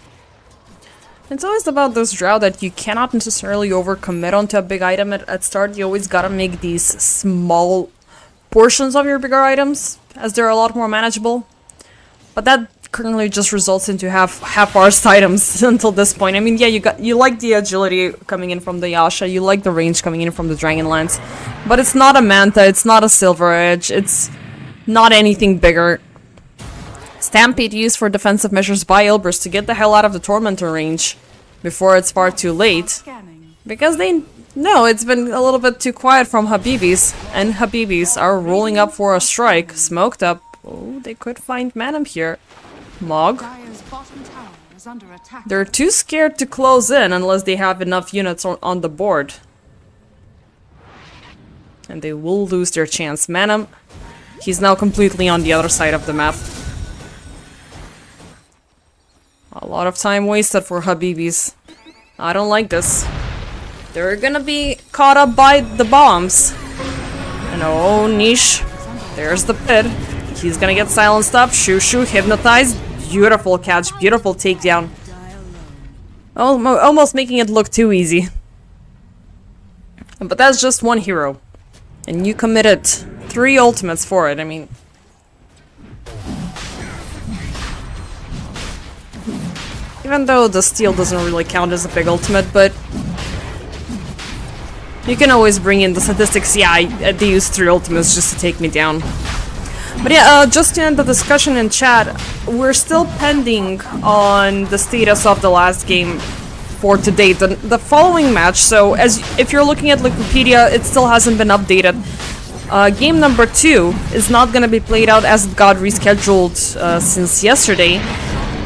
It's always about this Drow that you cannot necessarily overcommit onto a big item at start. You always gotta make these small portions of your bigger items, as they're a lot more manageable. But that currently just results into half-arsed items until this point. I mean, yeah, you like the agility coming in from the Yasha, you like the range coming in from the Dragonlance, but it's not a Manta, it's not a Silver Edge, it's not anything bigger. Stampede used for defensive measures by Ilbris to get the hell out of the Tormentor range before it's far too late. Scanning. Because they know it's been a little bit too quiet from Habibis, and Habibis are rolling up for a strike. Smoked up. Oh, they could find Manum here. Mog. Dire's bottom tower is under attack. They're too scared to close in unless they have enough units on the board. And they will lose their chance. Manum, he's now completely on the other side of the map. A lot of time wasted for Habibis. I don't like this. They're gonna be caught up by the bombs. And oh, Niche. There's the pit. He's gonna get silenced up. Shushu, hypnotized. Beautiful catch, beautiful takedown. Almost making it look too easy. But that's just one hero. And you committed 3 ultimates for it, I mean... Even though the steal doesn't really count as a big ultimate, but... You can always bring in the statistics, yeah, they used 3 ultimates just to take me down. But yeah, just to end the discussion in chat, we're still pending on the status of the last game for today, the following match, so if you're looking at Wikipedia, it still hasn't been updated. Game number 2 is not gonna be played out as it got rescheduled since yesterday.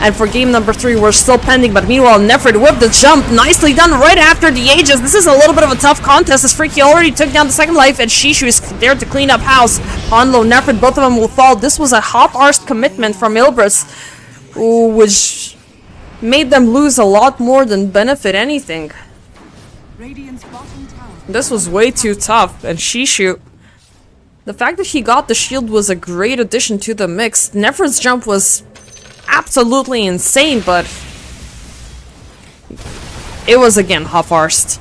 And for game number 3, we're still pending, but meanwhile, Nefrid with the jump, nicely done right after the Aegis. This is a little bit of a tough contest, as Freaky already took down the second life, and Shishu is there to clean up house. Hanlo, Nefrid, both of them will fall. This was a half-arsed commitment from Ilbris, which made them lose a lot more than benefit anything. Radiant's bottom tower. This was way too tough, and Shishu, the fact that he got the shield was a great addition to the mix. Nefrid's jump was absolutely insane, but it was again half-arsed.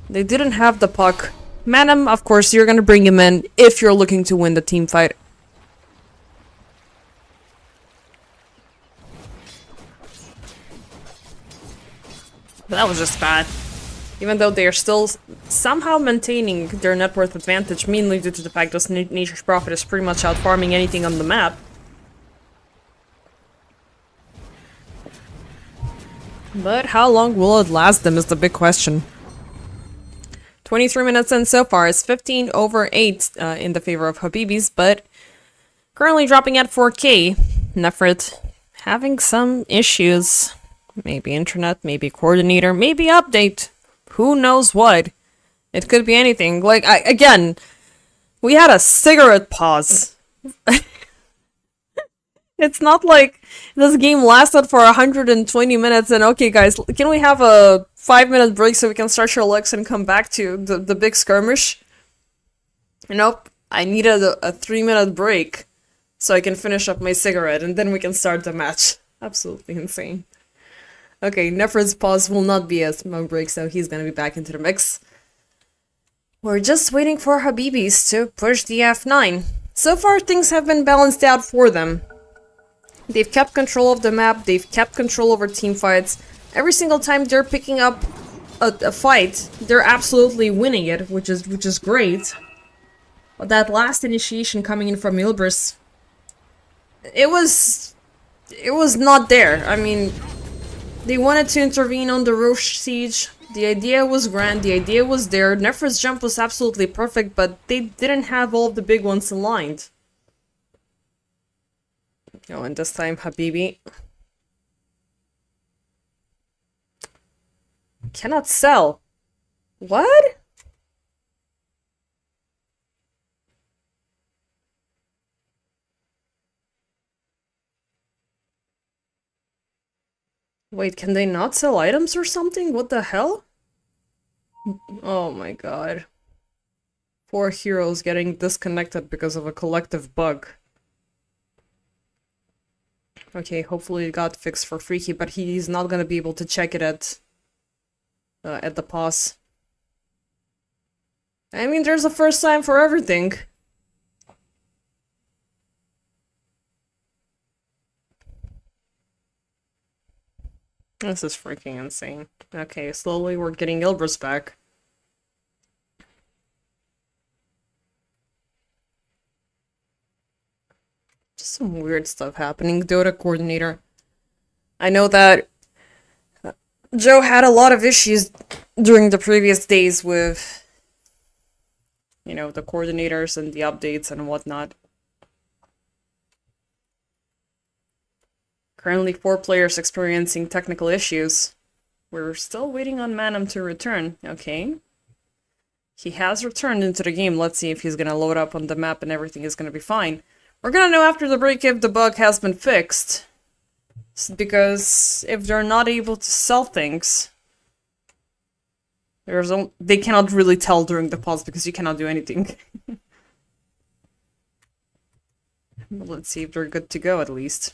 They didn't have the puck. Madam, of course, you're gonna bring him in if you're looking to win the team fight. But that was just bad. Even though they are still somehow maintaining their net worth advantage, mainly due to the fact that Nature's Prophet is pretty much out farming anything on the map. But how long will it last them is the big question. 23 minutes in so far. It's 15 over 8 in the favor of Habibis, but currently dropping at 4K. Nefrit having some issues. Maybe internet, maybe coordinator, maybe update. Who knows what? It could be anything. Like, again, we had a cigarette pause. It's not like this game lasted for 120 minutes and okay guys, can we have a 5-minute break so we can stretch our legs and come back to the big skirmish? Nope, I needed a 3-minute break so I can finish up my cigarette and then we can start the match. Absolutely insane. Okay, Nefrid's pause will not be a smoke break, so he's gonna be back into the mix. We're just waiting for Habibis to push the F9. So far, things have been balanced out for them. They've kept control of the map, they've kept control over team fights. Every single time they're picking up a fight, they're absolutely winning it, which is great. But that last initiation coming in from Ilbris, it was not there. I mean, they wanted to intervene on the Roche siege. The idea was grand, the idea was there. Nefrid's jump was absolutely perfect, but they didn't have all of the big ones aligned. Oh, and this time Habibi cannot sell. What? Wait, can they not sell items or something? What the hell? Oh my god. 4 heroes getting disconnected because of a collective bug. Okay, hopefully it got fixed for Freaky, but he's not gonna be able to check it at the pause. I mean, there's a first time for everything. This is freaking insane. Okay, slowly we're getting Ilbris back. Just some weird stuff happening. Dota coordinator. I know that Joe had a lot of issues during the previous days with, you know, the coordinators and the updates and whatnot. Currently 4 players experiencing technical issues. We're still waiting on Manam to return. Okay. He has returned into the game. Let's see if he's gonna load up on the map and everything is gonna be fine. We're gonna know after the break if the bug has been fixed. Because if they're not able to sell things, they cannot really tell during the pause because you cannot do anything. Let's see if they're good to go at least.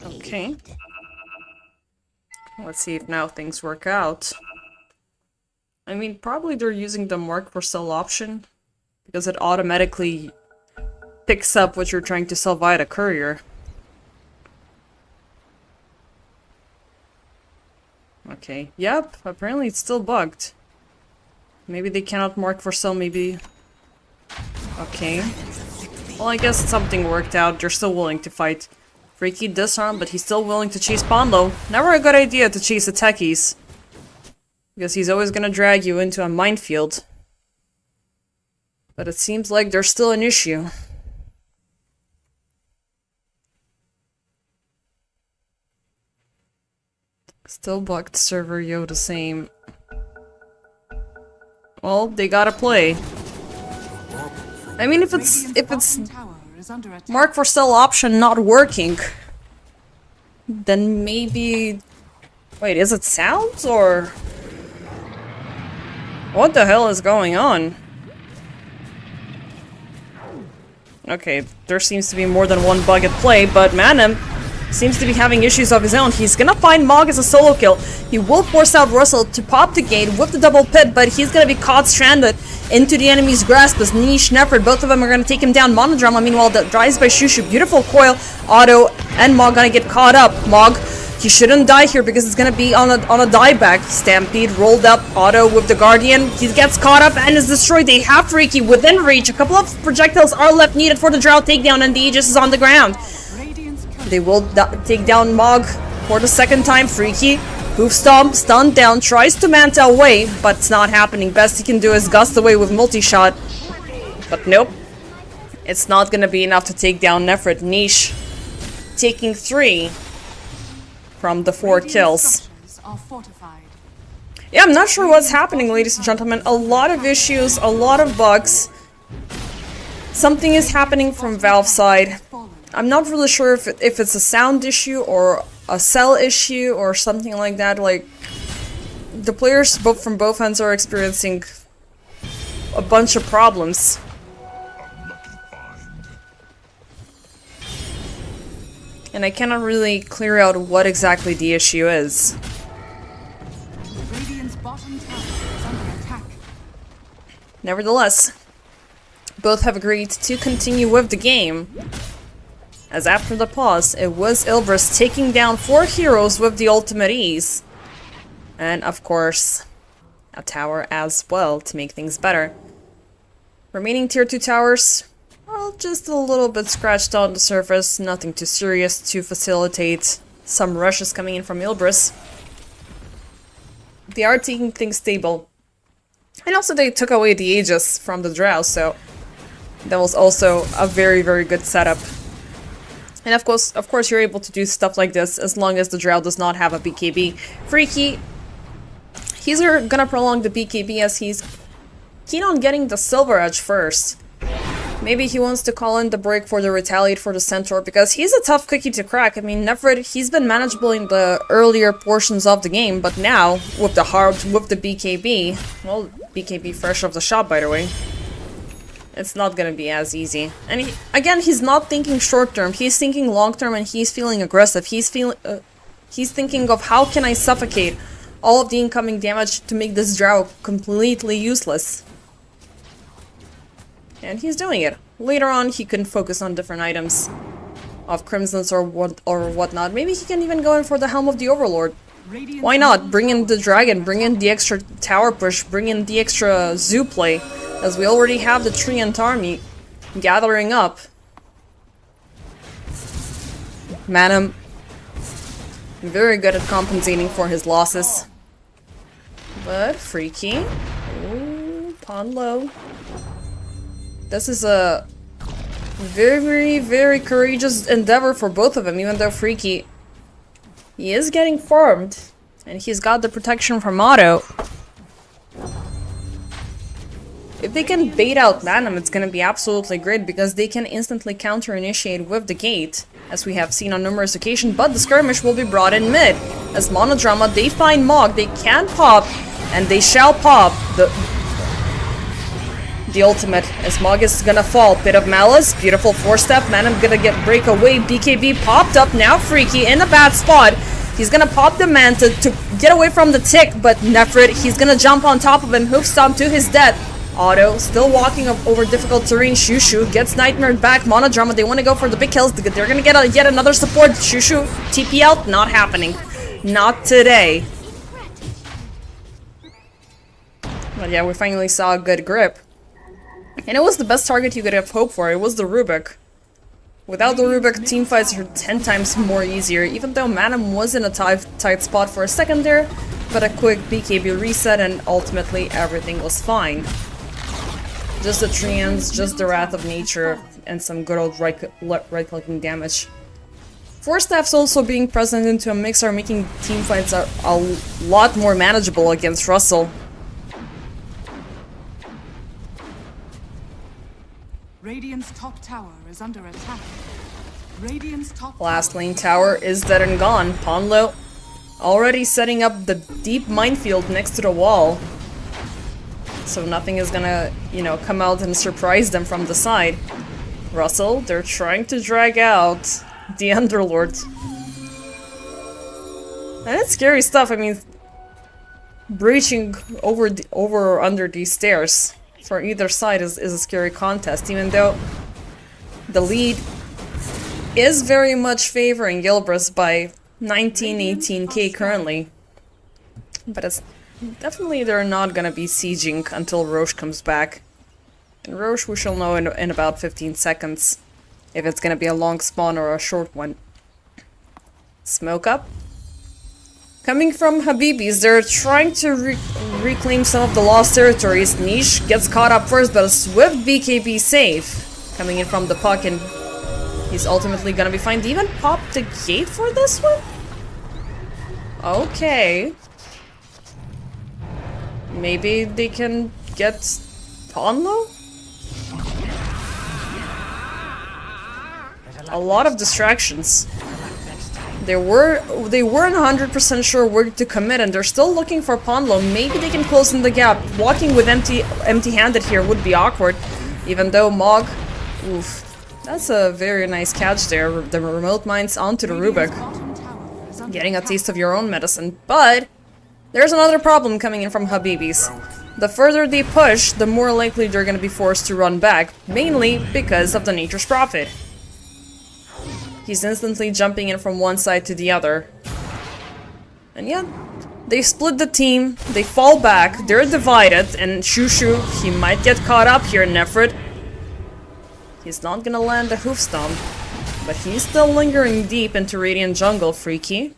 Okay. Let's see if now things work out. I mean, probably they're using the mark for sell option because it automatically picks up what you're trying to sell via the courier. Okay, yep, apparently it's still bugged. Maybe they cannot mark for sell, maybe... Okay. Well, I guess something worked out. They're still willing to fight. Freaky disarm, but he's still willing to chase Ponlo. Never a good idea to chase the techies. Because he's always gonna drag you into a minefield. But it seems like there's still an issue. Still bugged server, yo, the same. Well, they gotta play. I mean, if it's Bottom tower is under attack. mark for sell option not working, then maybe... Wait, is it sounds or... What the hell is going on? Okay, there seems to be more than one bug at play, but Manam seems to be having issues of his own. He's gonna find Mog as a solo kill. He will force out Russell to pop the gate with the double pit, but he's gonna be caught stranded into the enemy's grasp as Niche, Nefert, both of them are gonna take him down. Monodrama, meanwhile, that drives by Shushu. Beautiful coil. Otto and Mog gonna get caught up. Mog, he shouldn't die here because it's gonna be on a dieback. Stampede rolled up. Otto with the Guardian. He gets caught up and is destroyed. They have Freaky within reach. A couple of projectiles are left needed for the Drow takedown, and the Aegis is on the ground. Radiant's curse. They will take down Mog for the second time. Freaky, hoof stomp, stunned down, tries to manta away, but it's not happening. Best he can do is gust away with multi-shot. But nope. It's not gonna be enough to take down Nefert. Niche taking 3 from the 4 Radiant kills. structures are fortified. Yeah, I'm not sure what's happening, ladies and gentlemen. A lot of issues, a lot of bugs. Something is happening from Valve's side. Fallen. I'm not really sure if it's a sound issue or a cell issue or something like that. Like, the players from both ends are experiencing a bunch of problems. And I cannot really clear out what exactly the issue is. Radiant's bottom tower is under attack. Nevertheless, both have agreed to continue with the game. As after the pause, it was Ilbris taking down 4 heroes with the ultimate ease. And of course, a tower as well to make things better. Remaining tier 2 towers, well, just a little bit scratched on the surface, nothing too serious to facilitate some rushes coming in from Ilbris. They are taking things stable. And also they took away the Aegis from the Drow, so that was also a very, very good setup. And of course you're able to do stuff like this as long as the Drow does not have a BKB. Freaky, he's gonna prolong the BKB as he's keen on getting the Silver Edge first. Maybe he wants to call in the break for the Retaliate for the Centaur, because he's a tough cookie to crack. I mean, Nefert, he's been manageable in the earlier portions of the game, but now, with the BKB, well, BKB fresh off the shop, by the way, it's not gonna be as easy. And again, he's not thinking short-term, he's thinking long-term, and he's feeling aggressive. He's thinking of how can I suffocate all of the incoming damage to make this Drow completely useless. And he's doing it. Later on, he can focus on different items of Crimsons or whatnot. Maybe he can even go in for the Helm of the Overlord. Radiant's Why not? middle Bring in tower the dragon, bring in the extra tower push, bring in the extra zoo play, as we already have the Treant army gathering up. Manam, very good at compensating for his losses. But Freaky, ooh, pawn low. This is a very, very courageous endeavor for both of them, even though Freaky, he is getting farmed, and he's got the protection from Otto. If they can bait out Manam, it's gonna be absolutely great, because they can instantly counter-initiate with the gate, as we have seen on numerous occasions, but the skirmish will be brought in mid. As Monodrama, they find Mog, they can pop, and they shall pop the ultimate, as Mog is gonna fall. Pit of Malice, beautiful 4-step, Manam gonna get breakaway, BKB popped up, now Freaky in a bad spot. He's gonna pop the Manta to get away from the tick, but Nefert, he's gonna jump on top of him, hoof stomp to his death. Otto, still walking over difficult terrain. Shushu gets nightmared back. Monodrama, they want to go for the big kills. They're gonna get yet another support. Shushu, TP out, not happening. Not today. But yeah, we finally saw a good grip. And it was the best target you could have hoped for. It was the Rubik. Without the Rubik, teamfights are 10 times more easier, even though Manam was in a tight spot for a second there, but a quick BKB reset and ultimately everything was fine. Just the treants, just the wrath of nature, and some good old right-clicking damage. Force staffs also being present into a mix are making team fights a lot more manageable against Russell. Radiant's top tower is under attack. Radiant's top Last lane tower is dead and gone. Ponlo already setting up the deep minefield next to the wall. So nothing is gonna, you know, come out and surprise them from the side. Russell, they're trying to drag out the Underlord. And it's scary stuff. I mean, breaching over or under these stairs for either side is a scary contest, even though the lead is very much favoring Gilbreth by 19-18k currently. But it's definitely they're not gonna be sieging until Roche comes back. And Roche we shall know in about 15 seconds if it's gonna be a long spawn or a short one. Smoke up. Coming from Habibis, they're trying to reclaim some of the lost territories. Niche gets caught up first, but a swift BKB save coming in from the puck, and he's ultimately gonna be fine. Did he even pop the gate for this one? Okay. Maybe they can get Ponlo? A lot of distractions. They weren't 100% sure where to commit, and they're still looking for Ponlo. Maybe they can close in the gap. Walking with empty-handed here would be awkward, even though Mog, oof, that's a very nice catch there. The remote mines onto the Rubik, getting a taste of your own medicine. But there's another problem coming in from Habibis. The further they push, the more likely they're going to be forced to run back, mainly because of the Nature's Prophet. He's instantly jumping in from one side to the other. And yeah, they split the team, they fall back, they're divided, and Shushu, he might get caught up here, Nefrit. He's not gonna land the hoof stomp, but he's still lingering deep into Radiant Jungle, Freaky.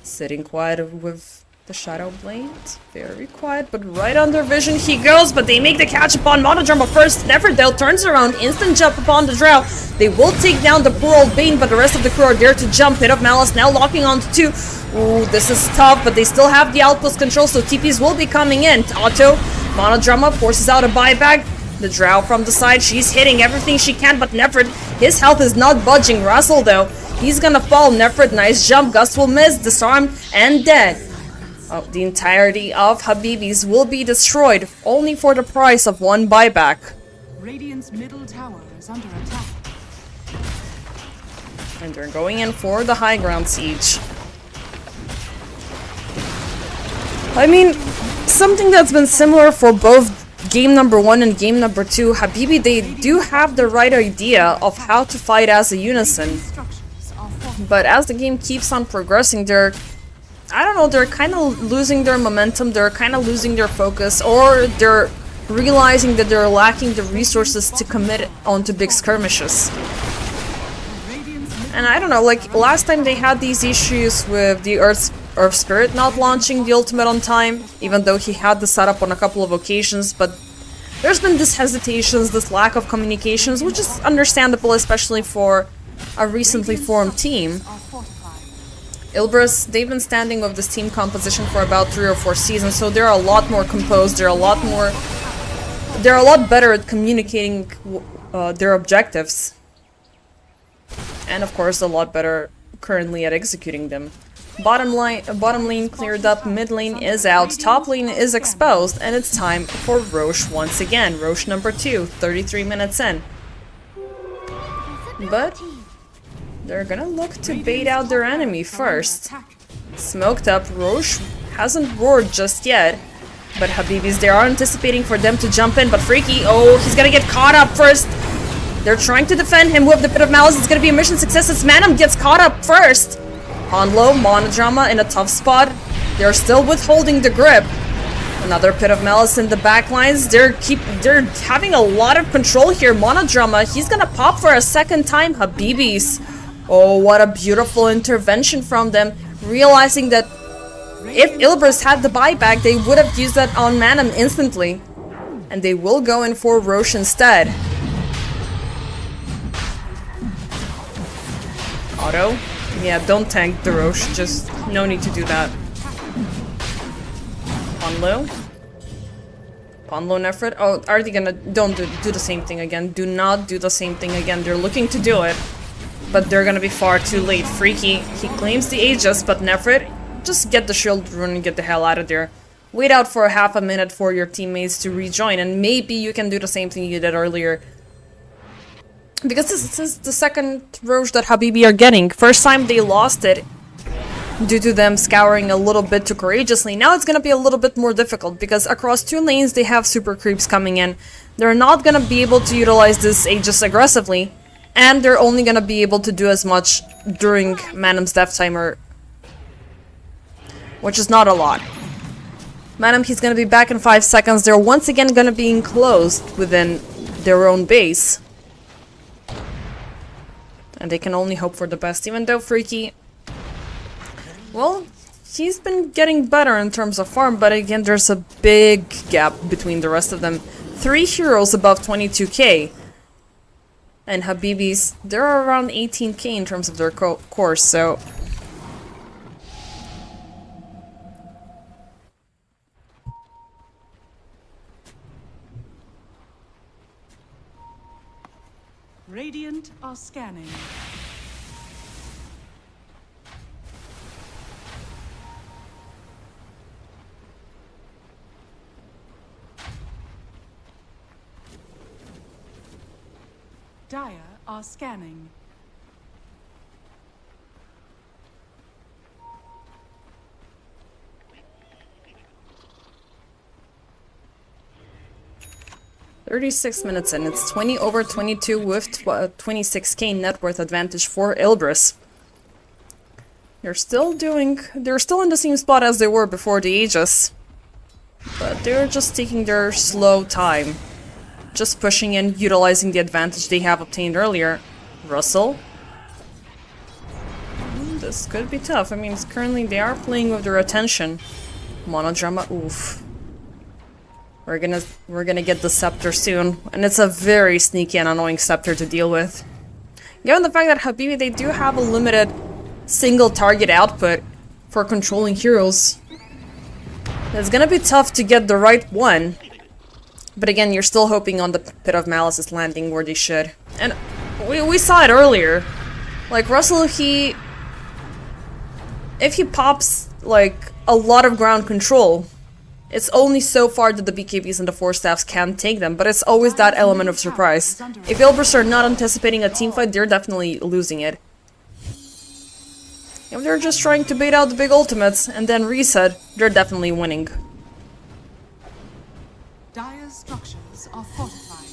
Sitting quiet with the Shadow Blade, very quiet, but right under vision he goes, but they make the catch upon Monodroma first. Neverdale turns around, instant jump upon the Drow. They will take down the poor old Bane, but the rest of the crew are there to jump. Pit of Malice now locking onto two. Ooh, this is tough, but they still have the outpost control, so TPs will be coming in. Otto, Monodroma forces out a buyback. The Drow from the side, she's hitting everything she can, but Nefrid, his health is not budging. Russell though, he's gonna fall. Nefrid, nice jump, Gust will miss, disarmed, and dead. Oh, the entirety of Habibis will be destroyed, only for the price of one buyback. Radiant's middle tower is under attack. And they're going in for the high ground siege. I mean, something that's been similar for both game number 1 and game number 2, Habibi, they do have the right idea of how to fight as a unison. But as the game keeps on progressing, they're kind of losing their momentum, they're kind of losing their focus, or they're realizing that they're lacking the resources to commit onto big skirmishes. And I don't know, like last time they had these issues with the Earth Spirit not launching the ultimate on time, even though he had the setup on a couple of occasions, but there's been this hesitations, this lack of communications, which is understandable, especially for a recently formed team. Ilbris, they've been standing with this team composition for about 3 or 4 seasons, so they're a lot more composed, they're a lot better at communicating their objectives. And of course, a lot better currently at executing them. Bottom lane cleared up, mid lane is out, top lane is exposed, and it's time for Roche once again. Roche number 2, 33 minutes in. But they're gonna look to bait out their enemy first. Smoked up, Roche hasn't roared just yet, but Habibis, they are anticipating for them to jump in, but Freaky, oh, he's gonna get caught up first. They're trying to defend him with the Pit of Malice. It's gonna be a mission success as Manam gets caught up first. On low, Monodrama in a tough spot. They're still withholding the grip. Another Pit of Malice in the backlines. They're having a lot of control here. Monodrama, he's gonna pop for a second time. Habibis. Oh, what a beautiful intervention from them. Realizing that if Ilbris had the buyback, they would have used that on Manam instantly. And they will go in for Roche instead. Auto? Yeah, don't tank the Roche. Just no need to do that. Ponlo? Ponlo Nefrit? Oh, are they gonna... Don't do the same thing again. Do not do the same thing again. They're looking to do it. But they're gonna be far too late. Freaky, he claims the Aegis, but Nefrit, just get the shield rune and get the hell out of there. Wait out for half a minute for your teammates to rejoin, and maybe you can do the same thing you did earlier. Because this is the second Roche that Habibi are getting. First time they lost it due to them scouring a little bit too courageously. Now it's gonna be a little bit more difficult because across 2 lanes they have super creeps coming in. They're not gonna be able to utilize this Aegis aggressively, and they're only gonna be able to do as much during Manam's death timer, which is not a lot. Manam, he's gonna be back in 5 seconds. They're once again gonna be enclosed within their own base. And they can only hope for the best, even though Freaky... Well, he's been getting better in terms of farm, but again, there's a big gap between the rest of them. 3 heroes above 22k. And Habibi's, they're around 18k in terms of their course, so... Radiant are scanning. Dire are scanning. "36 minutes in, it's 20 over 22 with 26k net worth advantage for Ilbris. They're still in the same spot as they were before the Aegis. But they're just taking their slow time. Just pushing in, utilizing the advantage they have obtained earlier. Russell? This could be tough. I mean, currently they are playing with their attention. Monodrama, oof. We're gonna get the scepter soon, and it's a very sneaky and annoying scepter to deal with. Given the fact that Habibi, they do have a limited single target output for controlling heroes, it's gonna be tough to get the right one. But again, you're still hoping on the Pit of Malice is landing where they should. And we saw it earlier. Like, Russell, if he pops, like, a lot of ground control, it's only so far that the BKBs and the Force Staffs can take them, but it's always that element of surprise. If Ilbris are not anticipating a teamfight, they're definitely losing it. If they're just trying to bait out the big ultimates and then reset, they're definitely winning. Dire's structures are fortified.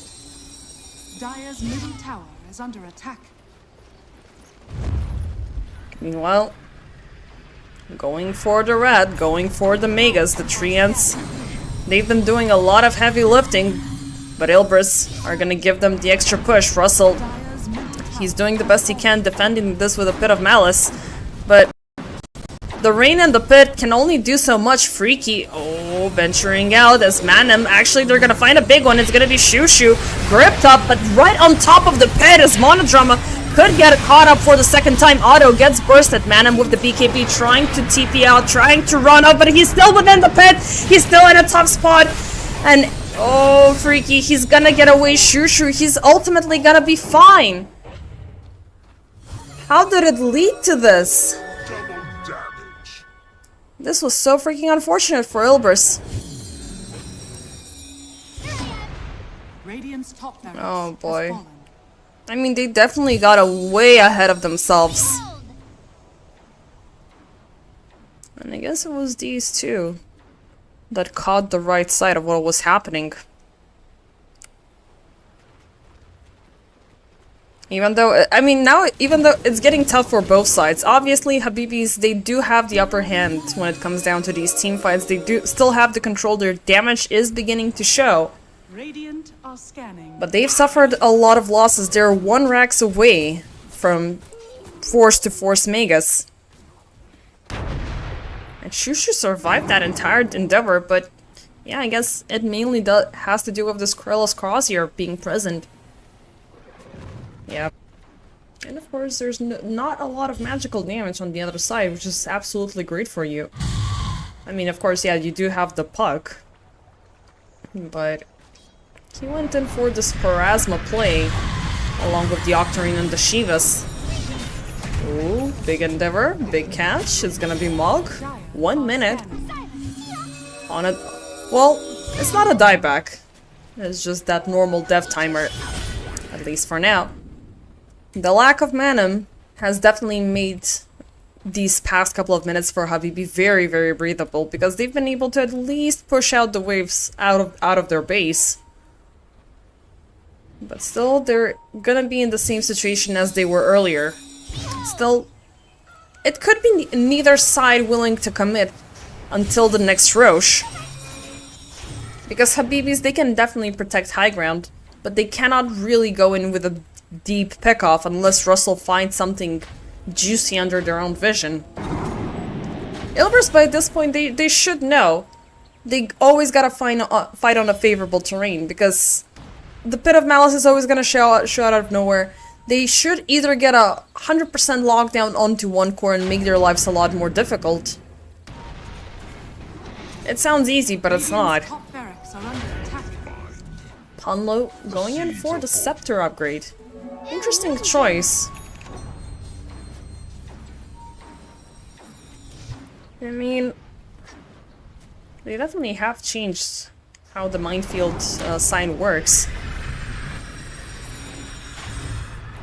Dire's middle tower is under attack. Meanwhile, going for the red, going for the megas, the treants. They've been doing a lot of heavy lifting, but Ilbris are gonna give them the extra push. Russell, he's doing the best he can defending this with a Pit of Malice, but the rain and the pit can only do so much. Freaky, oh, venturing out as Manam. Actually, they're gonna find a big one. It's gonna be Shushu, gripped up, but right on top of the pit is Monodrama. Could get caught up for the second time. Auto gets bursted. Manam with the BKB trying to TP out, trying to run up, but he's still within the pit. He's still in a tough spot. And, oh, Freaky, he's gonna get away. Shushu, he's ultimately gonna be fine. How did it lead to this? This was so freaking unfortunate for Ilbris. Radiant's top barracks Oh boy. has fallen. I mean, they definitely got way ahead of themselves. And I guess it was these two that caught the right side of what was happening. Even though, I mean, now, even though it's getting tough for both sides, obviously, Habibis, they do have the upper hand when it comes down to these team fights. They do still have the control. Their damage is beginning to show. Radiant are scanning. But they've suffered a lot of losses. They're 1 racks away from force to force megas. And Shushu survived that entire endeavor, but yeah, I guess it mainly has to do with this Krell's Crosshair being present. Yeah. And of course, there's not a lot of magical damage on the other side, which is absolutely great for you. I mean, of course, yeah, you do have the puck. But he went in for this Parasma play, along with the Octarine and the Shivas. Ooh, big endeavor, big catch. It's gonna be Mog. 1 minute. On it. Well, it's not a dieback. It's just that normal death timer. At least for now. The lack of mana has definitely made these past couple of minutes for Habibi very, very breathable, because they've been able to at least push out the waves out of their base. But still, they're gonna be in the same situation as they were earlier. Still, it could be neither side willing to commit until the next Roche. Because Habibis, they can definitely protect high ground, but they cannot really go in with a deep pickoff unless Russell finds something juicy under their own vision. Ilbers, by this point, they should know. They always gotta fight on a favorable terrain, because the Pit of Malice is always gonna show out of nowhere. They should either get a 100% lockdown onto one core and make their lives a lot more difficult. It sounds easy, but it's not. Top barracks are under attack. Hanlo going in for the Scepter upgrade. Interesting choice. I mean, they definitely have changed how the minefield sign works.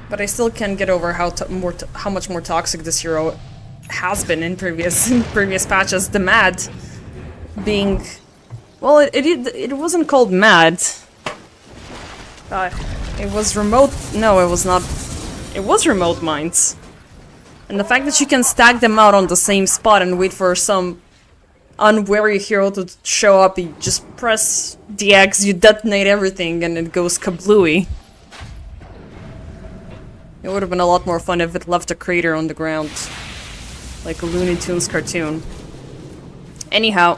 But I still can't get over how much more toxic this hero has been in previous patches. The Mad being, well, it wasn't called Mad. It was remote. No, it was not. It was remote mines. And the fact that you can stack them out on the same spot and wait for some unwary hero to show up, you just press DX, you detonate everything, and it goes kablooey. It would have been a lot more fun if it left a crater on the ground. Like a Looney Tunes cartoon. Anyhow,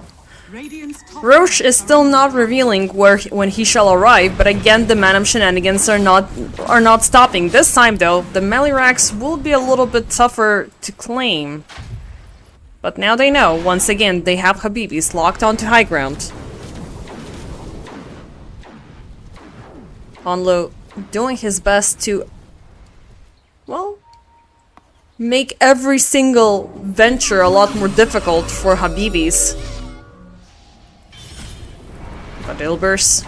Roche is still not revealing when he shall arrive, but again the Manam shenanigans are not stopping. This time though, the melee racks will be a little bit tougher to claim. But now they know, once again, they have Habibis locked onto high ground. Hanlo doing his best to, well, make every single venture a lot more difficult for Habibis. But Ilbers,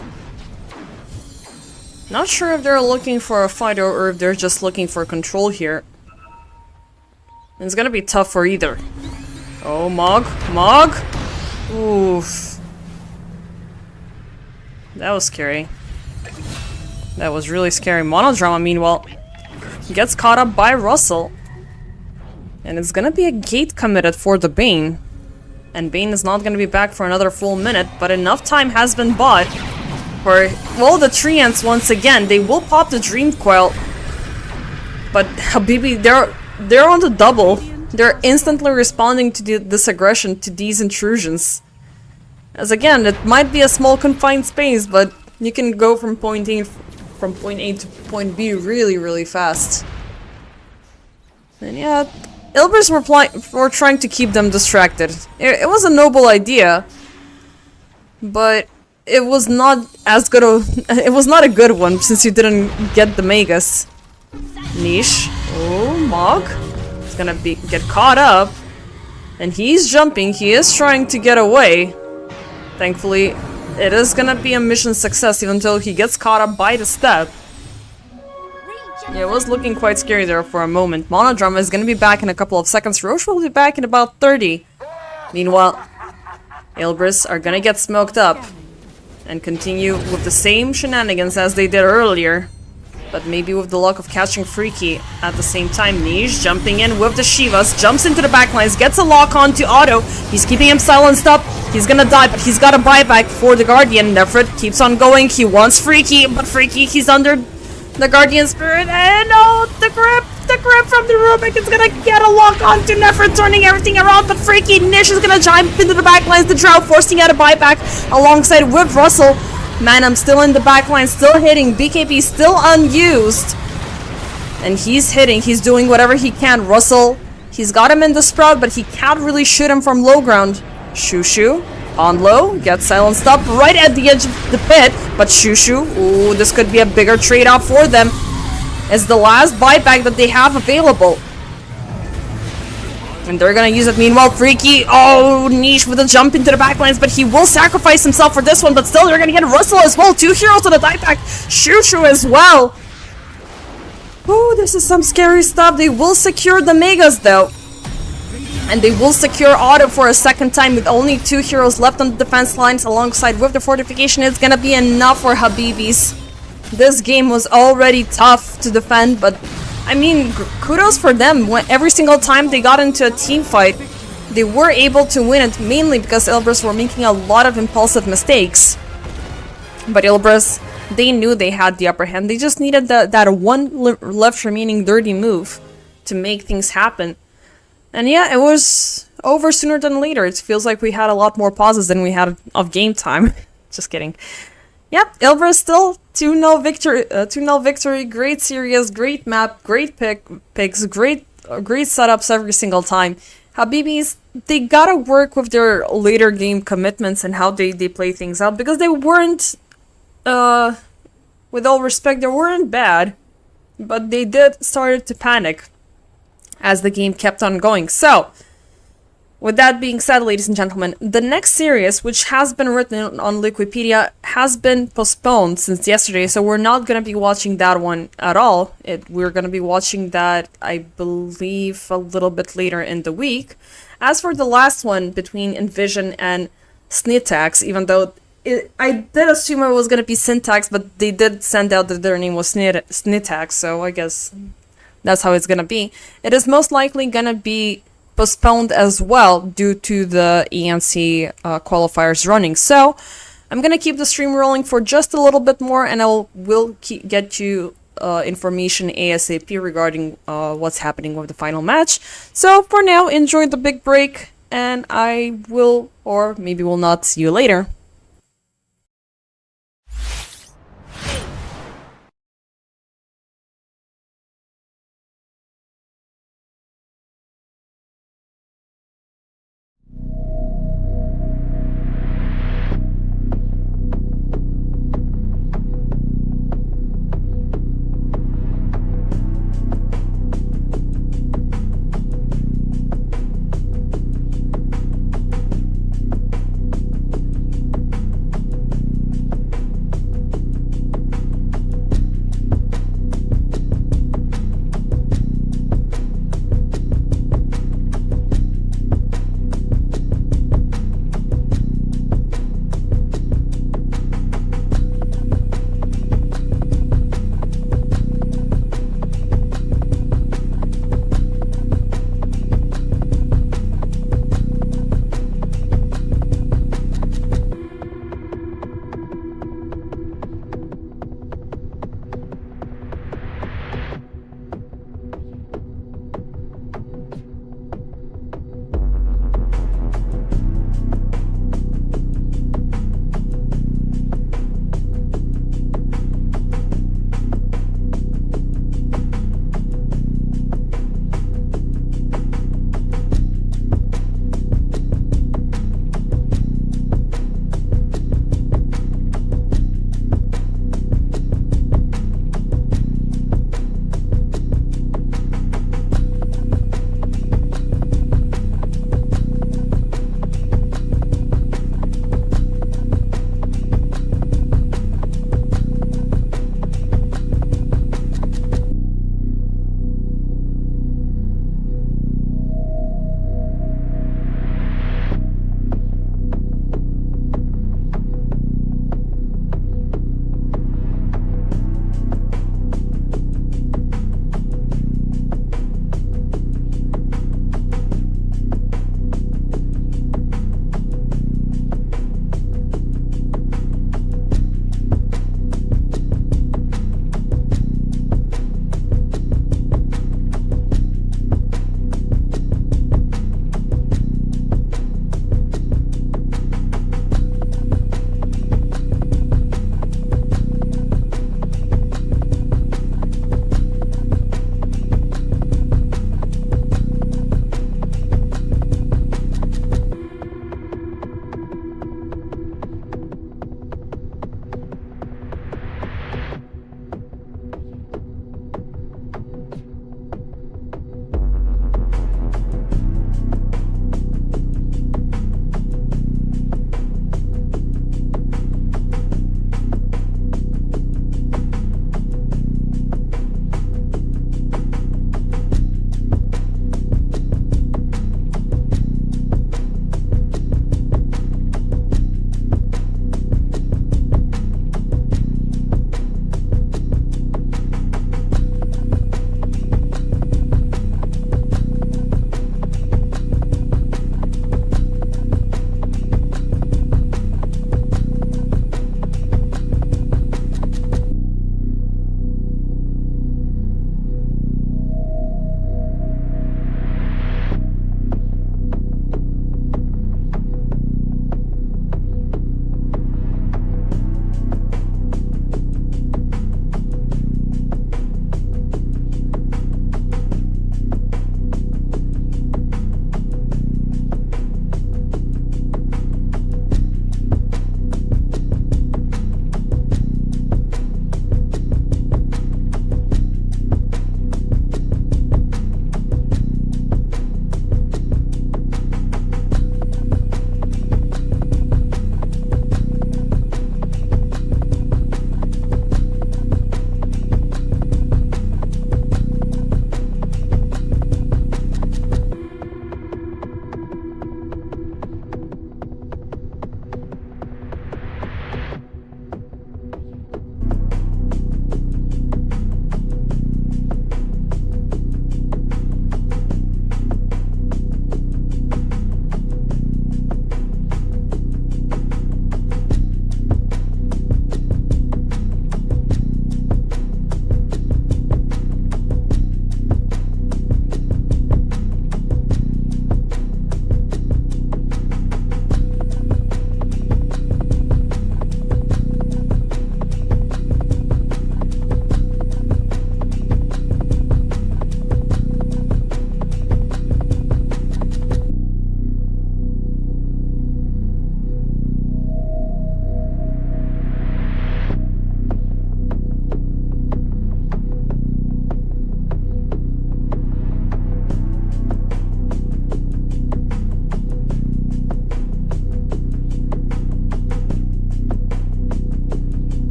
not sure if they're looking for a fight or if they're just looking for control here. It's gonna be tough for either. Oh, Mog! Oof. That was scary. That was really scary. Monodrama, meanwhile, gets caught up by Russell. And it's gonna be a gate committed for the Bane. And Bane is not gonna be back for another full minute, but enough time has been bought for, well, the Treants once again. They will pop the Dream Coil. But Habibi, they're on the double. They're instantly responding to this aggression, to these intrusions. As again, it might be a small confined space, but you can go from point A to point B really, really fast. And yeah, Ilbers were trying to keep them distracted. It was a noble idea, but it was not as good it was not a good one since you didn't get the Magus. Niche. Oh, Mog. He's gonna get caught up. And he's jumping. He is trying to get away. Thankfully, it is gonna be a mission success even though he gets caught up by the step. Yeah, it was looking quite scary there for a moment. Monodrama is gonna be back in a couple of seconds. Roche will be back in about 30. Meanwhile, Ilbris are gonna get smoked up and continue with the same shenanigans as they did earlier. But maybe with the luck of catching Freaky at the same time. Niche jumping in with the Shivas, jumps into the backlines, gets a lock on to Otto. He's keeping him silenced up. He's gonna die, but he's got a buyback for the Guardian. Nefrit keeps on going. He wants Freaky, but Freaky, he's under the Guardian Spirit. And oh, the grip! the grip from the Rubik. It's gonna get a lock on to Nefer, turning everything around, but freaky Nish is gonna jump into the backlines. The Drow forcing out a buyback alongside with Russell. Manam still in the backline, still hitting. BKB still unused. And he's hitting, he's doing whatever he can. Russell, he's got him in the Sprout, but he can't really shoot him from low ground. Shushu on low, gets silenced up right at the edge of the pit, but Shushu, ooh, this could be a bigger trade-off for them. It's the last buyback that they have available. And they're gonna use it. Meanwhile, Freaky, oh, Niche with a jump into the backlines, but he will sacrifice himself for this one, but still they're gonna get Russell as well. 2 heroes on the dieback, Shushu as well. Ooh, this is some scary stuff. They will secure the Megas though. And they will secure Auto for a second time with only 2 heroes left on the defense lines alongside with the fortification. It's gonna be enough for Habibis. This game was already tough to defend, but I mean, kudos for them. Every single time they got into a team fight, they were able to win it, mainly because Ilbris were making a lot of impulsive mistakes. But Ilbris, they knew they had the upper hand. They just needed that one left remaining dirty move to make things happen. And yeah, it was over sooner than later. It feels like we had a lot more pauses than we had of game time. Just kidding. Yep, Ilbris still 2-0 victory. 2-0 victory. Great series, great map, great picks, great setups every single time. Habibis, they gotta work with their later game commitments and how they play things out, because they weren't, with all respect, they weren't bad, but they did start to panic as the game kept on going. So, with that being said, ladies and gentlemen, the next series, which has been written on Liquipedia, has been postponed since yesterday, so we're not going to be watching that one at all. We're going to be watching that, I believe, a little bit later in the week. As for the last one between Envision and Snitax, even though I did assume it was going to be Syntax, but they did send out that their name was Snitax, so I guess that's how it's going to be. It is most likely going to be postponed as well due to the ENC qualifiers running. So I'm gonna keep the stream rolling for just a little bit more, and will get you information ASAP regarding what's happening with the final match. So for now, enjoy the big break, and I will, or maybe will not, see you later.